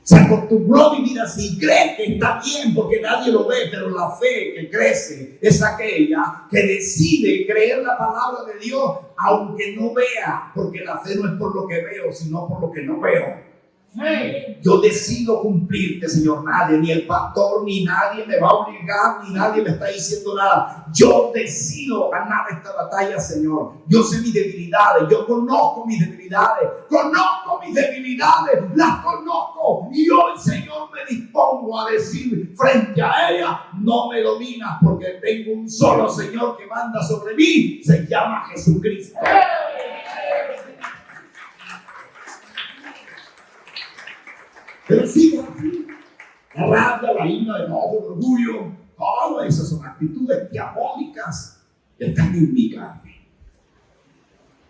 Se acostumbró a vivir así, cree que está bien porque nadie lo ve, pero la fe que crece es aquella que decide creer la palabra de Dios aunque no vea, porque la fe no es por lo que veo, sino por lo que no veo. Yo decido cumplirte, Señor. Nadie, ni el pastor, ni nadie me va a obligar, ni nadie me está diciendo nada. Yo decido ganar esta batalla, Señor. Yo sé mis debilidades, yo conozco mis debilidades, las conozco. Y hoy, Señor, me dispongo a decir frente a ella, no me dominas, porque tengo un solo Señor que manda sobre mí, se llama Jesucristo. Pero sigue así. La rabia, la ira, el enojo, el orgullo, todas esas son actitudes diabólicas que están en mi carne.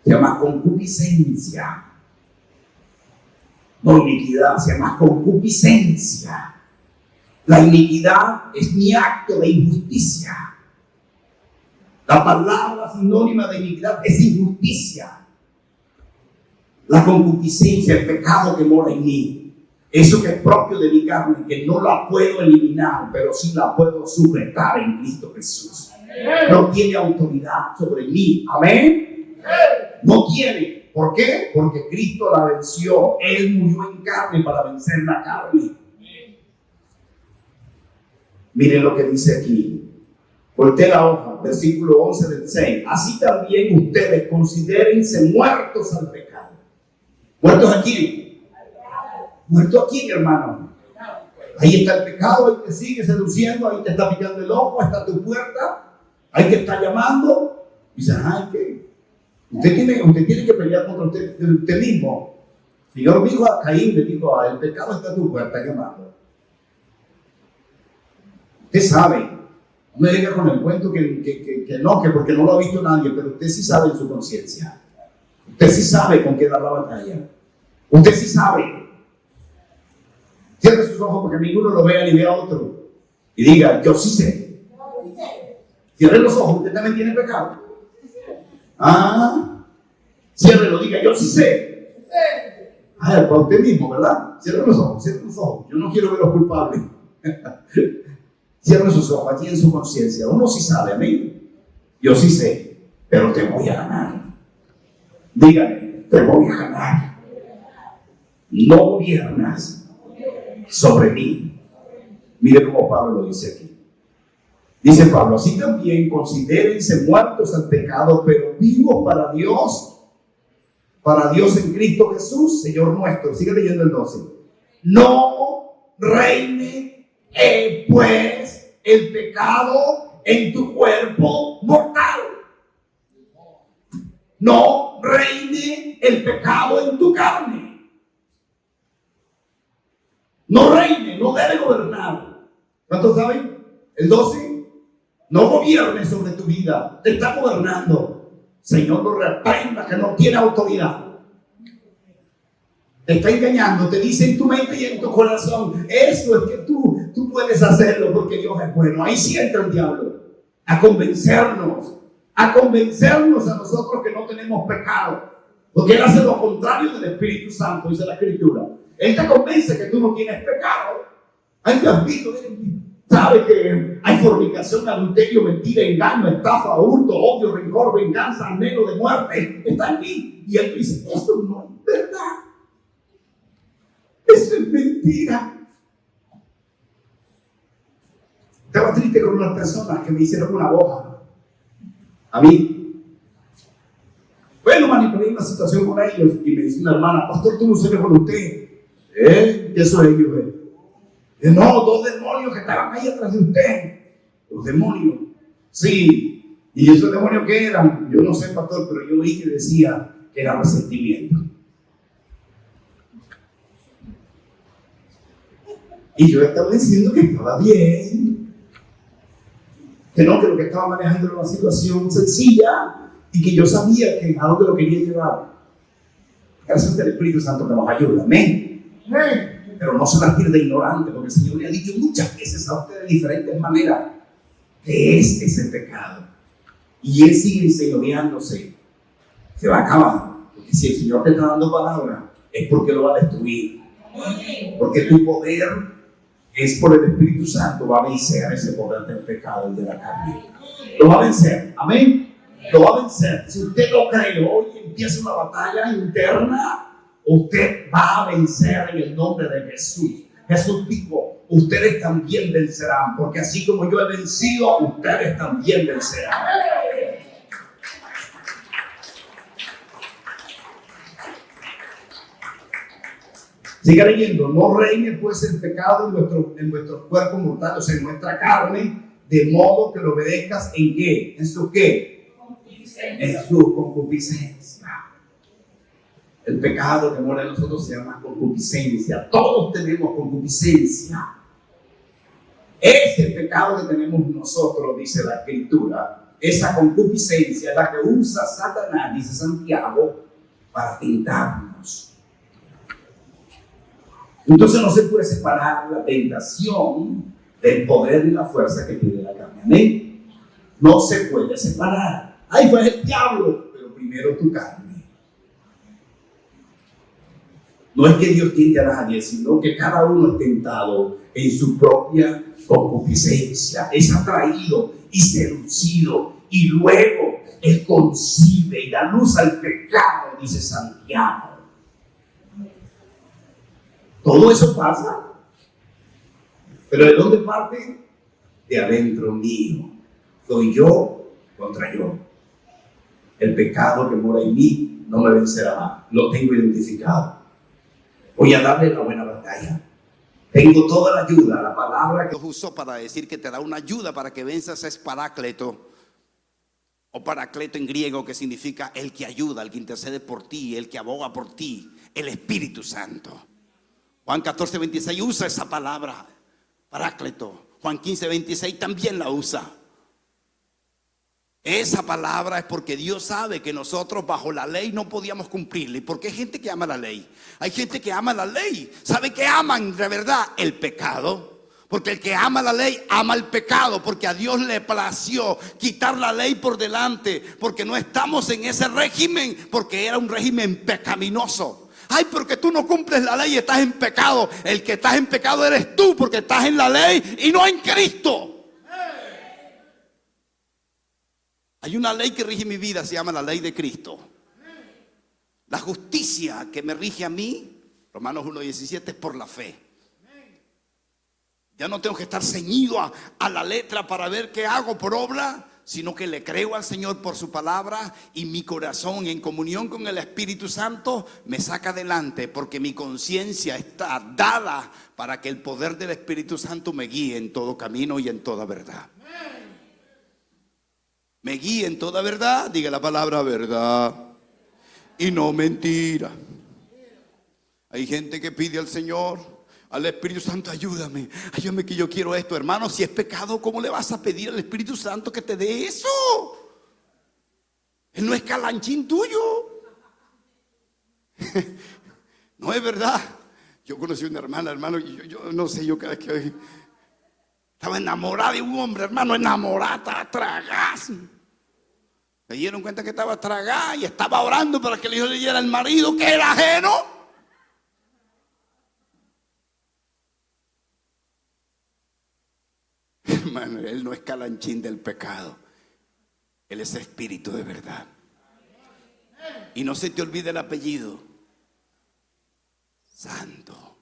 Se llama concupiscencia. No iniquidad, se llama concupiscencia. La iniquidad es mi acto de injusticia. La palabra sinónima de iniquidad es injusticia. La concupiscencia, el pecado que mora en mí. Eso que es propio de mi carne, que no la puedo eliminar, pero sí la puedo sujetar en Cristo Jesús. No tiene autoridad sobre mí. Amén. No tiene. ¿Por qué? Porque Cristo la venció. Él murió en carne para vencer la carne. Miren lo que dice aquí. Voltea la hoja, versículo 11 del 6. Así también ustedes considérense muertos al pecado. ¿Muertos a quién? ¿Muerto a quién, hermano? Ahí está el pecado, ahí te sigue seduciendo, ahí te está picando el ojo, ahí está tu puerta, ahí te está llamando. Y dice, ay, ¿qué? Usted tiene que pelear contra usted mismo. El Señor dijo a Caín, le dijo, el pecado está a tu puerta llamando. Usted sabe, no me diga con el cuento que no, que porque no lo ha visto nadie, pero usted sí sabe en su conciencia. Usted sí sabe con qué dar la batalla. Usted sí sabe. Cierre sus ojos porque ninguno lo vea ni vea a otro. Y diga, yo sí sé. Cierre los ojos, usted también tiene pecado. Ciérrelo, diga, yo sí sé. Para usted mismo, ¿verdad? Cierre los ojos, cierre los ojos. Yo no quiero ver los culpables. Cierre sus ojos, aquí en su conciencia. Uno sí sabe, amén. Yo sí sé, pero te voy a ganar. Dígame, te voy a ganar. No gobiernas sobre mí. Mire cómo Pablo lo dice aquí. Dice Pablo, así también considérense muertos al pecado, pero vivos para Dios en Cristo Jesús, Señor nuestro. Sigue leyendo el 12. No reine pues el pecado en tu cuerpo mortal. No reine el pecado en tu carne. No reine, no debe gobernar. ¿Cuántos saben? El 12. No gobierne sobre tu vida. Te está gobernando. Señor, lo reprenda que no tiene autoridad. te está engañando, te dice en tu mente y en tu corazón, eso es que tú puedes hacerlo porque Dios es bueno. Ahí sí entra el diablo a convencernos a nosotros que no tenemos pecado. Porque Él hace lo contrario del Espíritu Santo, dice la Escritura. Él te convence que tú no tienes pecado. Hay que visto, sabe que hay fornicación, adulterio, mentira, engaño, estafa, hurto, odio, rencor, venganza, anhelo de muerte. Está aquí. Y Él dice, eso no es verdad. Eso es mentira. Estaba triste con unas personas que me hicieron una boja a mí. Bueno, manipulé una situación con ellos y me dice una hermana, pastor, tú no sabes con usted. ¿Qué son ellos? No, 2 demonios que estaban ahí atrás de usted. Los demonios. Sí. ¿Y esos demonios qué eran? Yo no sé, pastor, pero yo oí que decía que era resentimiento. Y yo estaba diciendo que estaba bien, que no, que lo que estaba manejando era una situación sencilla y que yo sabía que a dónde lo quería llevar. Gracias al Espíritu Santo que nos ayuda, amén. Pero no se las pierde ignorante, porque el Señor le ha dicho muchas veces a usted de diferentes maneras que es ese pecado. Y Él sigue enseñoreándose, se va a acabar. Porque si el Señor te está dando palabra, es porque lo va a destruir. Porque tu poder es por el Espíritu Santo, va a vencer ese poder del pecado y de la carne. Lo va a vencer, amén. Lo va a vencer. Si usted lo cree, hoy empieza una batalla interna, usted va a vencer en el nombre de Jesús. Jesús dijo, ustedes también vencerán, porque así como yo he vencido, ustedes también vencerán. Siga leyendo, no reine pues el pecado en nuestro cuerpo mortal, o sea, en nuestra carne, de modo que lo obedezcas en qué, en su qué, en su concupiscencia. El pecado que mora en nosotros se llama concupiscencia. Todos tenemos concupiscencia. Ese pecado que tenemos nosotros, dice la Escritura, esa concupiscencia es la que usa Satanás, dice Santiago, para tentarnos. Entonces no se puede separar la tentación del poder y la fuerza que tiene la carne. Amén. No se puede separar. Ahí fue el diablo, pero primero tu carne. No es que Dios tiente a nadie, sino que cada uno es tentado en su propia concupiscencia. Es atraído y seducido y luego Él concibe y da luz al pecado, dice Santiago. Todo eso pasa, pero ¿de dónde parte? De adentro mío. Soy yo contra yo. El pecado que mora en mí no me vencerá más. Lo tengo identificado. Voy a darle la buena batalla. Tengo toda la ayuda, la palabra que Dios usó para decir que te da una ayuda para que venzas es parácleto. O paracleto en griego, que significa el que ayuda, el que intercede por ti, el que aboga por ti, el Espíritu Santo. Juan 14:26 usa esa palabra, parácleto. Juan 15:26 también la usa. Esa palabra es porque Dios sabe que nosotros bajo la ley no podíamos cumplirla. ¿Y por qué hay gente que ama la ley? Hay gente que ama la ley. ¿Sabe que aman de verdad? El pecado. Porque el que ama la ley ama el pecado, porque a Dios le plació quitar la ley por delante, porque no estamos en ese régimen, porque era un régimen pecaminoso. Ay, porque tú no cumples la ley y estás en pecado. El que estás en pecado eres tú, porque estás en la ley y no en Cristo. Hay una ley que rige mi vida, se llama la ley de Cristo. La justicia que me rige a mí, Romanos 1:17, es por la fe. Ya no tengo que estar ceñido a la letra para ver qué hago por obra, sino que le creo al Señor por su palabra y mi corazón en comunión con el Espíritu Santo me saca adelante, porque mi conciencia está dada para que el poder del Espíritu Santo me guíe en todo camino y en toda verdad. Me guíe en toda verdad, diga la palabra verdad y no mentira. Hay gente que pide al Señor, al Espíritu Santo, ayúdame que yo quiero esto. Hermano, si es pecado, ¿cómo le vas a pedir al Espíritu Santo que te dé eso? Él no es calanchín tuyo. No es verdad. Yo conocí una hermana, hermano, y yo no sé, yo cada vez que estaba enamorada de un hombre, hermano, enamorada, tragaz. Se dieron cuenta que estaba tragada y estaba orando para que el hijo le diera al marido que era ajeno. Hermano, él no es calanchín del pecado. Él es espíritu de verdad. Y no se te olvide el apellido. Santo.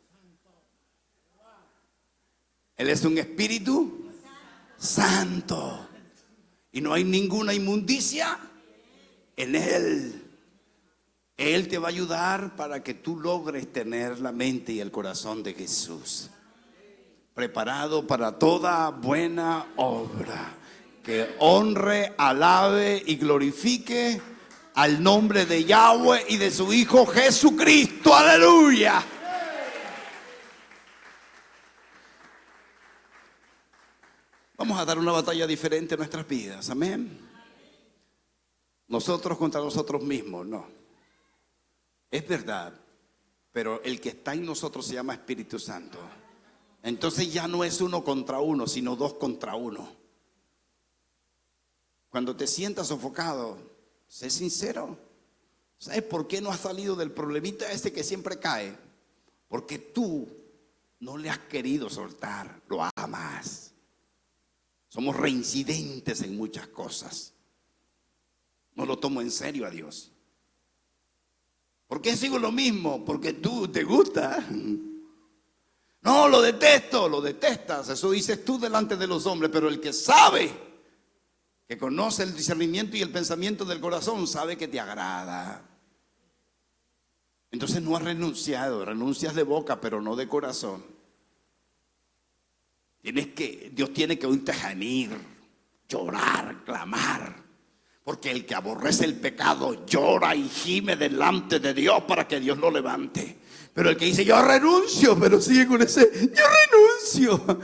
Él es un espíritu santo. Y no hay ninguna inmundicia en él. Él te va a ayudar para que tú logres tener la mente y el corazón de Jesús, preparado para toda buena obra, que honre, alabe y glorifique al nombre de Yahweh y de su Hijo Jesucristo. Aleluya. Vamos a dar una batalla diferente en nuestras vidas, amén. Nosotros contra nosotros mismos, no. Es verdad, pero el que está en nosotros se llama Espíritu Santo. Entonces ya no es 1 contra 1, sino 2 contra 1. Cuando te sientas sofocado, sé sincero. ¿Sabes por qué no has salido del problemita ese que siempre cae? Porque tú no le has querido soltar, lo amas. Somos reincidentes en muchas cosas. No lo tomo en serio a Dios. ¿Por qué sigo lo mismo? Porque tú te gusta. No, lo detesto, lo detestas. Eso dices tú delante de los hombres. Pero el que sabe, que conoce el discernimiento y el pensamiento del corazón, sabe que te agrada. Entonces no has renunciado. Renuncias de boca, pero no de corazón. Dios tiene que oírte gemir, llorar, clamar. Porque el que aborrece el pecado llora y gime delante de Dios para que Dios lo levante. Pero el que dice yo renuncio, pero sigue con ese yo renuncio.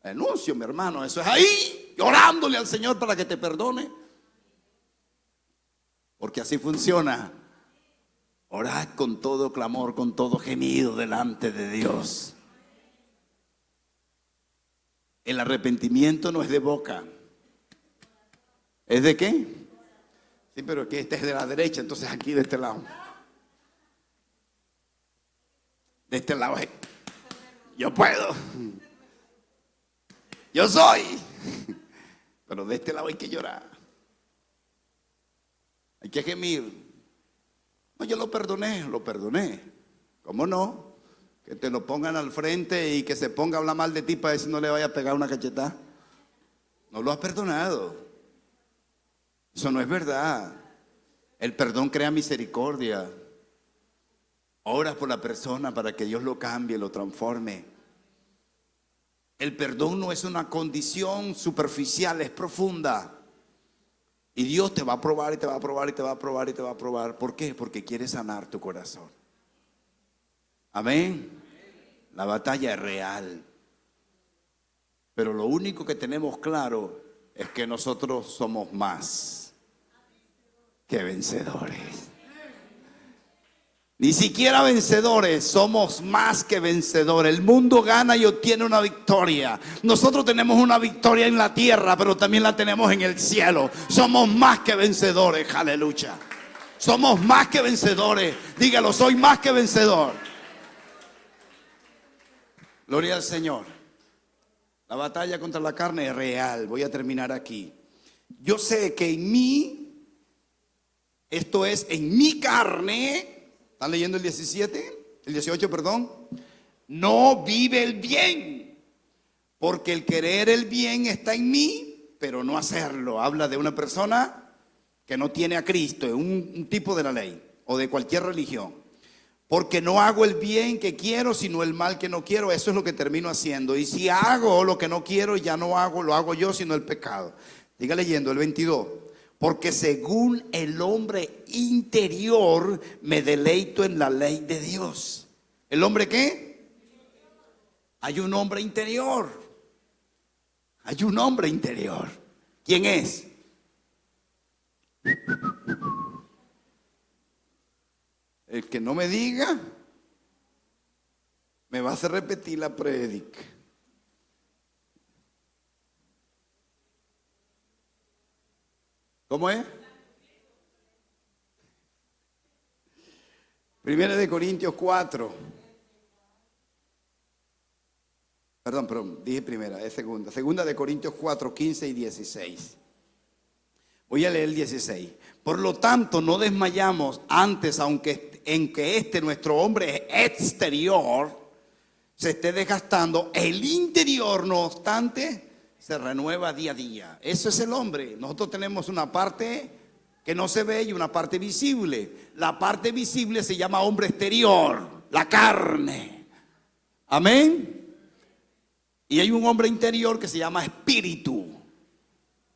Renuncio, mi hermano, eso es ahí, llorándole al Señor para que te perdone. Porque así funciona. Orad con todo clamor, con todo gemido delante de Dios. El arrepentimiento no es de boca. ¿Es de qué? Sí, pero aquí este es de la derecha, entonces aquí de este lado. De este lado es yo puedo. Yo soy. Pero de este lado hay que llorar. Hay que gemir. No, yo lo perdoné. ¿Cómo no? Que te lo pongan al frente y que se ponga a hablar mal de ti para ver si no le vaya a pegar una cachetada. No lo has perdonado. Eso no es verdad. El perdón crea misericordia. Oras por la persona para que Dios lo cambie, lo transforme. El perdón no es una condición superficial, es profunda. Y Dios te va a probar y te va a probar y te va a probar y te va a probar. ¿Por qué? Porque quiere sanar tu corazón. Amén. La batalla es real. Pero lo único que tenemos claro es que nosotros somos más que vencedores. Ni siquiera vencedores, somos más que vencedores. El mundo gana y obtiene una victoria. Nosotros tenemos una victoria en la tierra, pero también la tenemos en el cielo. Somos más que vencedores, aleluya. Somos más que vencedores. Dígalo, soy más que vencedor. Gloria al Señor. La batalla contra la carne es real. Voy a terminar aquí. Yo sé que en mí, esto es, en mi carne, ¿están leyendo el 18, perdón? No vive el bien, porque el querer el bien está en mí, pero no hacerlo. Habla de una persona que no tiene a Cristo, es un tipo de la ley o de cualquier religión. Porque no hago el bien que quiero, sino el mal que no quiero. Eso es lo que termino haciendo. Y si hago lo que no quiero, ya no hago, lo hago yo, sino el pecado. Diga leyendo el 22. Porque según el hombre interior me deleito en la ley de Dios. ¿El hombre qué? Hay un hombre interior. Hay un hombre interior. ¿Quién es? El que no me diga, me va a hacer repetir la prédica. ¿Cómo es? Primera de Corintios 4. Perdón, dije primera, es segunda. Segunda de Corintios 4, 15 y 16. Voy a leer el 16. Por lo tanto, no desmayamos antes, aunque en que nuestro hombre exterior, se esté desgastando, el interior, no obstante, se renueva día a día. Eso es el hombre. Nosotros tenemos una parte que no se ve y una parte visible. La parte visible se llama hombre exterior, la carne. Amén. Y hay un hombre interior que se llama espíritu.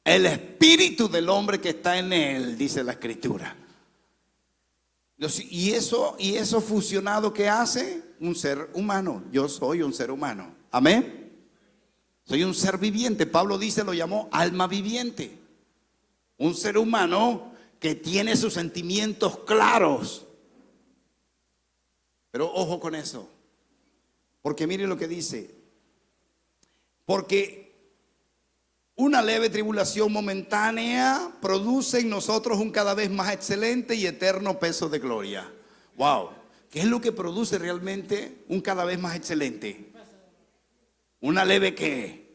El espíritu del hombre que está en él, dice la Escritura. Y eso fusionado, ¿qué hace? Un ser humano. Yo soy un ser humano. Amén. Soy un ser viviente. Pablo dice, lo llamó alma viviente. Un ser humano que tiene sus sentimientos claros. Pero ojo con eso. Porque mire lo que dice. Porque una leve tribulación momentánea produce en nosotros un cada vez más excelente y eterno peso de gloria. Wow. ¿Qué es lo que produce realmente un cada vez más excelente? Una leve ¿qué?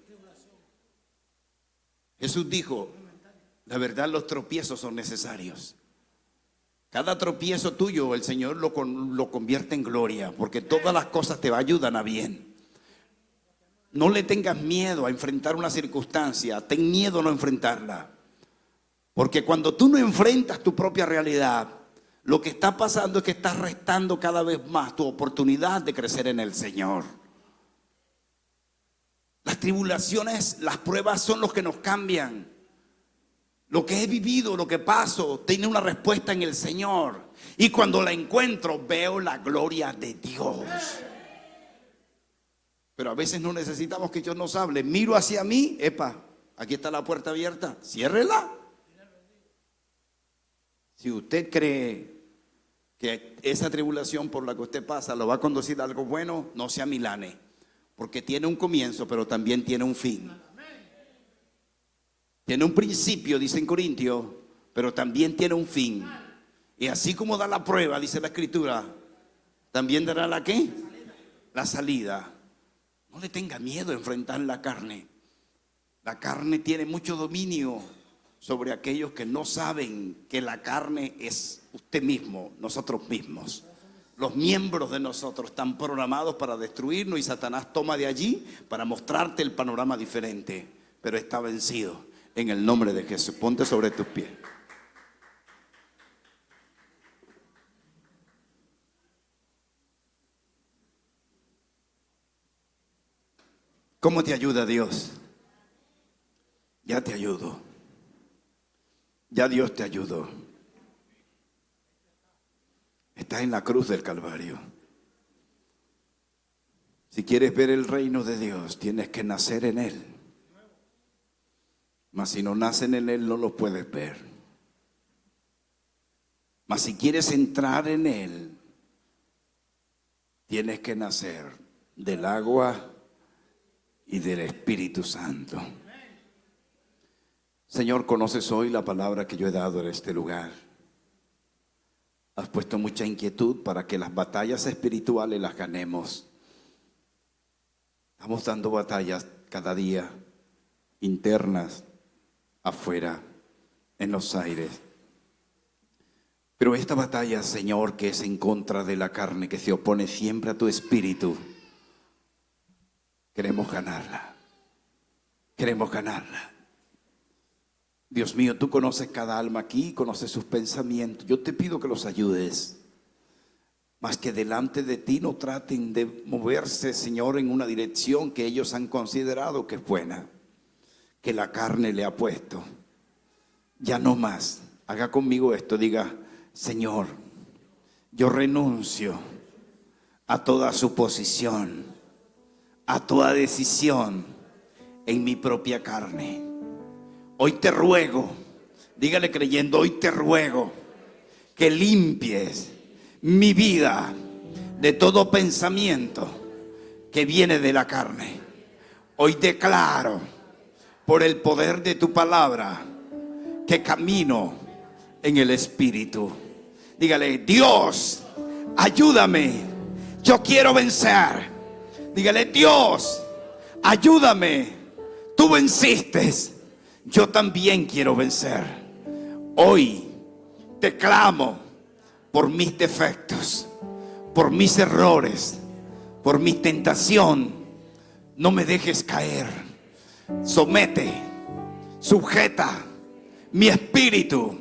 Jesús dijo, la verdad, los tropiezos son necesarios. Cada tropiezo tuyo el Señor lo convierte en gloria, porque todas las cosas te ayudan a bien. No le tengas miedo a enfrentar una circunstancia. Ten miedo a no enfrentarla. Porque cuando tú no enfrentas tu propia realidad, lo que está pasando es que estás restando cada vez más tu oportunidad de crecer en el Señor. Las tribulaciones, las pruebas son los que nos cambian. Lo que he vivido, lo que paso, tiene una respuesta en el Señor. Y cuando la encuentro, veo la gloria de Dios. Pero a veces no necesitamos que Dios nos hable. Miro hacia mí, epa, aquí está la puerta abierta, ciérrela. Si usted cree que esa tribulación por la que usted pasa lo va a conducir a algo bueno, no se amilane, porque tiene un comienzo, pero también tiene un fin. Tiene un principio, dice en Corintios, pero también tiene un fin. Y así como da la prueba, dice la Escritura, también dará la ¿qué? La salida. No le tenga miedo a enfrentar la carne. La carne tiene mucho dominio sobre aquellos que no saben que la carne es usted mismo, nosotros mismos. Los miembros de nosotros están programados para destruirnos y Satanás toma de allí para mostrarte el panorama diferente. Pero está vencido en el nombre de Jesús. Ponte sobre tus pies. ¿Cómo te ayuda Dios? Ya te ayudo. Ya Dios te ayudó. Estás en la cruz del Calvario. Si quieres ver el reino de Dios, tienes que nacer en Él. Mas si no nacen en Él, no lo puedes ver. Mas si quieres entrar en Él, tienes que nacer del agua y del Espíritu Santo. Señor, conoces hoy la palabra que yo he dado en este lugar. Has puesto mucha inquietud para que las batallas espirituales las ganemos. Estamos dando batallas cada día, internas, afuera, en los aires. Pero esta batalla, Señor, que es en contra de la carne, que se opone siempre a tu espíritu, queremos ganarla. Queremos ganarla. Dios mío, tú conoces cada alma aquí, conoces sus pensamientos. Yo te pido que los ayudes. Mas que delante de ti no traten de moverse, Señor, en una dirección que ellos han considerado que es buena, que la carne le ha puesto. Ya no más. Haga conmigo esto, diga: Señor, yo renuncio a toda suposición, a toda decisión en mi propia carne. Hoy te ruego, dígale creyendo, hoy te ruego que limpies mi vida de todo pensamiento que viene de la carne. Hoy declaro por el poder de tu palabra que camino en el Espíritu. Dígale: Dios, ayúdame, yo quiero vencer. Dígale: Dios, ayúdame, tú venciste, yo también quiero vencer. Hoy te clamo por mis defectos, por mis errores, por mi tentación. No me dejes caer. Somete, sujeta mi espíritu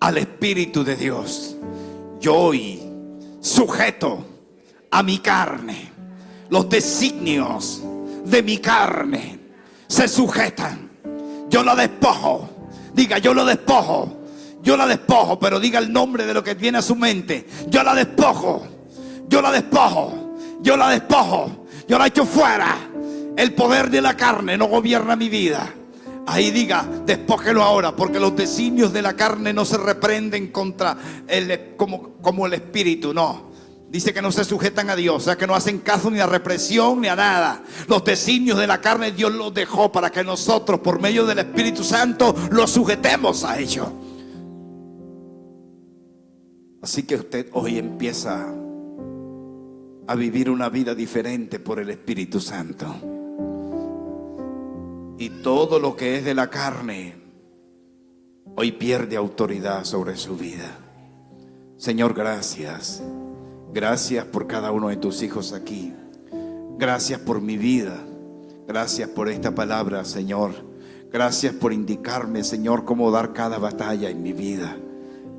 al Espíritu de Dios. Yo hoy sujeto a mi carne. Los designios de mi carne se sujetan. Yo la despojo. Diga: yo lo despojo. Yo la despojo, pero diga el nombre de lo que viene a su mente. Yo la despojo. Yo la despojo. Yo la despojo. Yo la echo fuera. El poder de la carne no gobierna mi vida. Ahí diga: despójelo ahora, porque los designios de la carne no se reprenden contra como el espíritu, no. Dice que no se sujetan a Dios, o sea que no hacen caso ni a represión ni a nada. Los designios de la carne Dios los dejó para que nosotros, por medio del Espíritu Santo, los sujetemos a ellos. Así que usted hoy empieza a vivir una vida diferente por el Espíritu Santo. Y todo lo que es de la carne hoy pierde autoridad sobre su vida. Señor, gracias. Gracias por cada uno de tus hijos aquí. Gracias por mi vida. Gracias por esta palabra, Señor. Gracias por indicarme, Señor, cómo dar cada batalla en mi vida.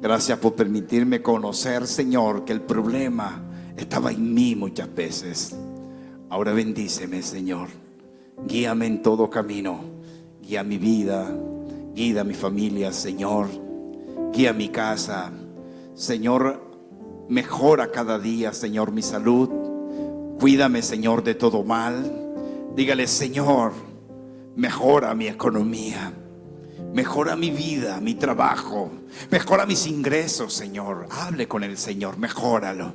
Gracias por permitirme conocer, Señor, que el problema estaba en mí muchas veces. Ahora bendíceme, Señor. Guíame en todo camino. Guía mi vida. Guía mi familia, Señor. Guía mi casa. Señor, mejora cada día, Señor, mi salud. Cuídame, Señor, de todo mal. Dígale: Señor, mejora mi economía. Mejora mi vida, mi trabajo. Mejora mis ingresos, Señor. Hable con el Señor, mejóralo.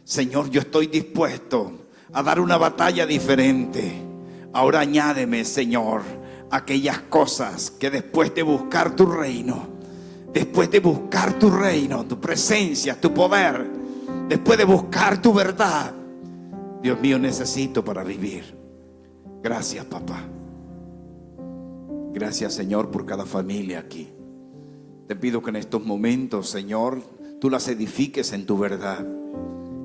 Señor, yo estoy dispuesto a dar una batalla diferente. Ahora añádeme, Señor, aquellas cosas que después de buscar tu reino, después de buscar tu reino, tu presencia, tu poder, después de buscar tu verdad, Dios mío, necesito para vivir. Gracias, papá. Gracias, Señor, por cada familia aquí. Te pido que en estos momentos, Señor, tú las edifiques en tu verdad.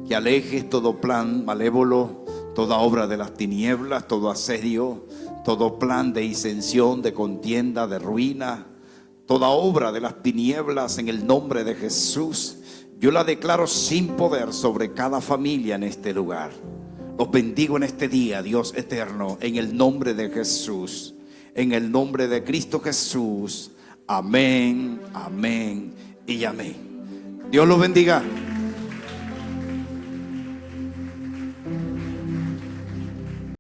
Que alejes todo plan malévolo, toda obra de las tinieblas, todo asedio, todo plan de disensión, de contienda, de ruina, toda obra de las tinieblas en el nombre de Jesús. Yo la declaro sin poder sobre cada familia en este lugar. Los bendigo en este día, Dios eterno, en el nombre de Jesús, en el nombre de Cristo Jesús. Amén, amén y amén. Dios los bendiga.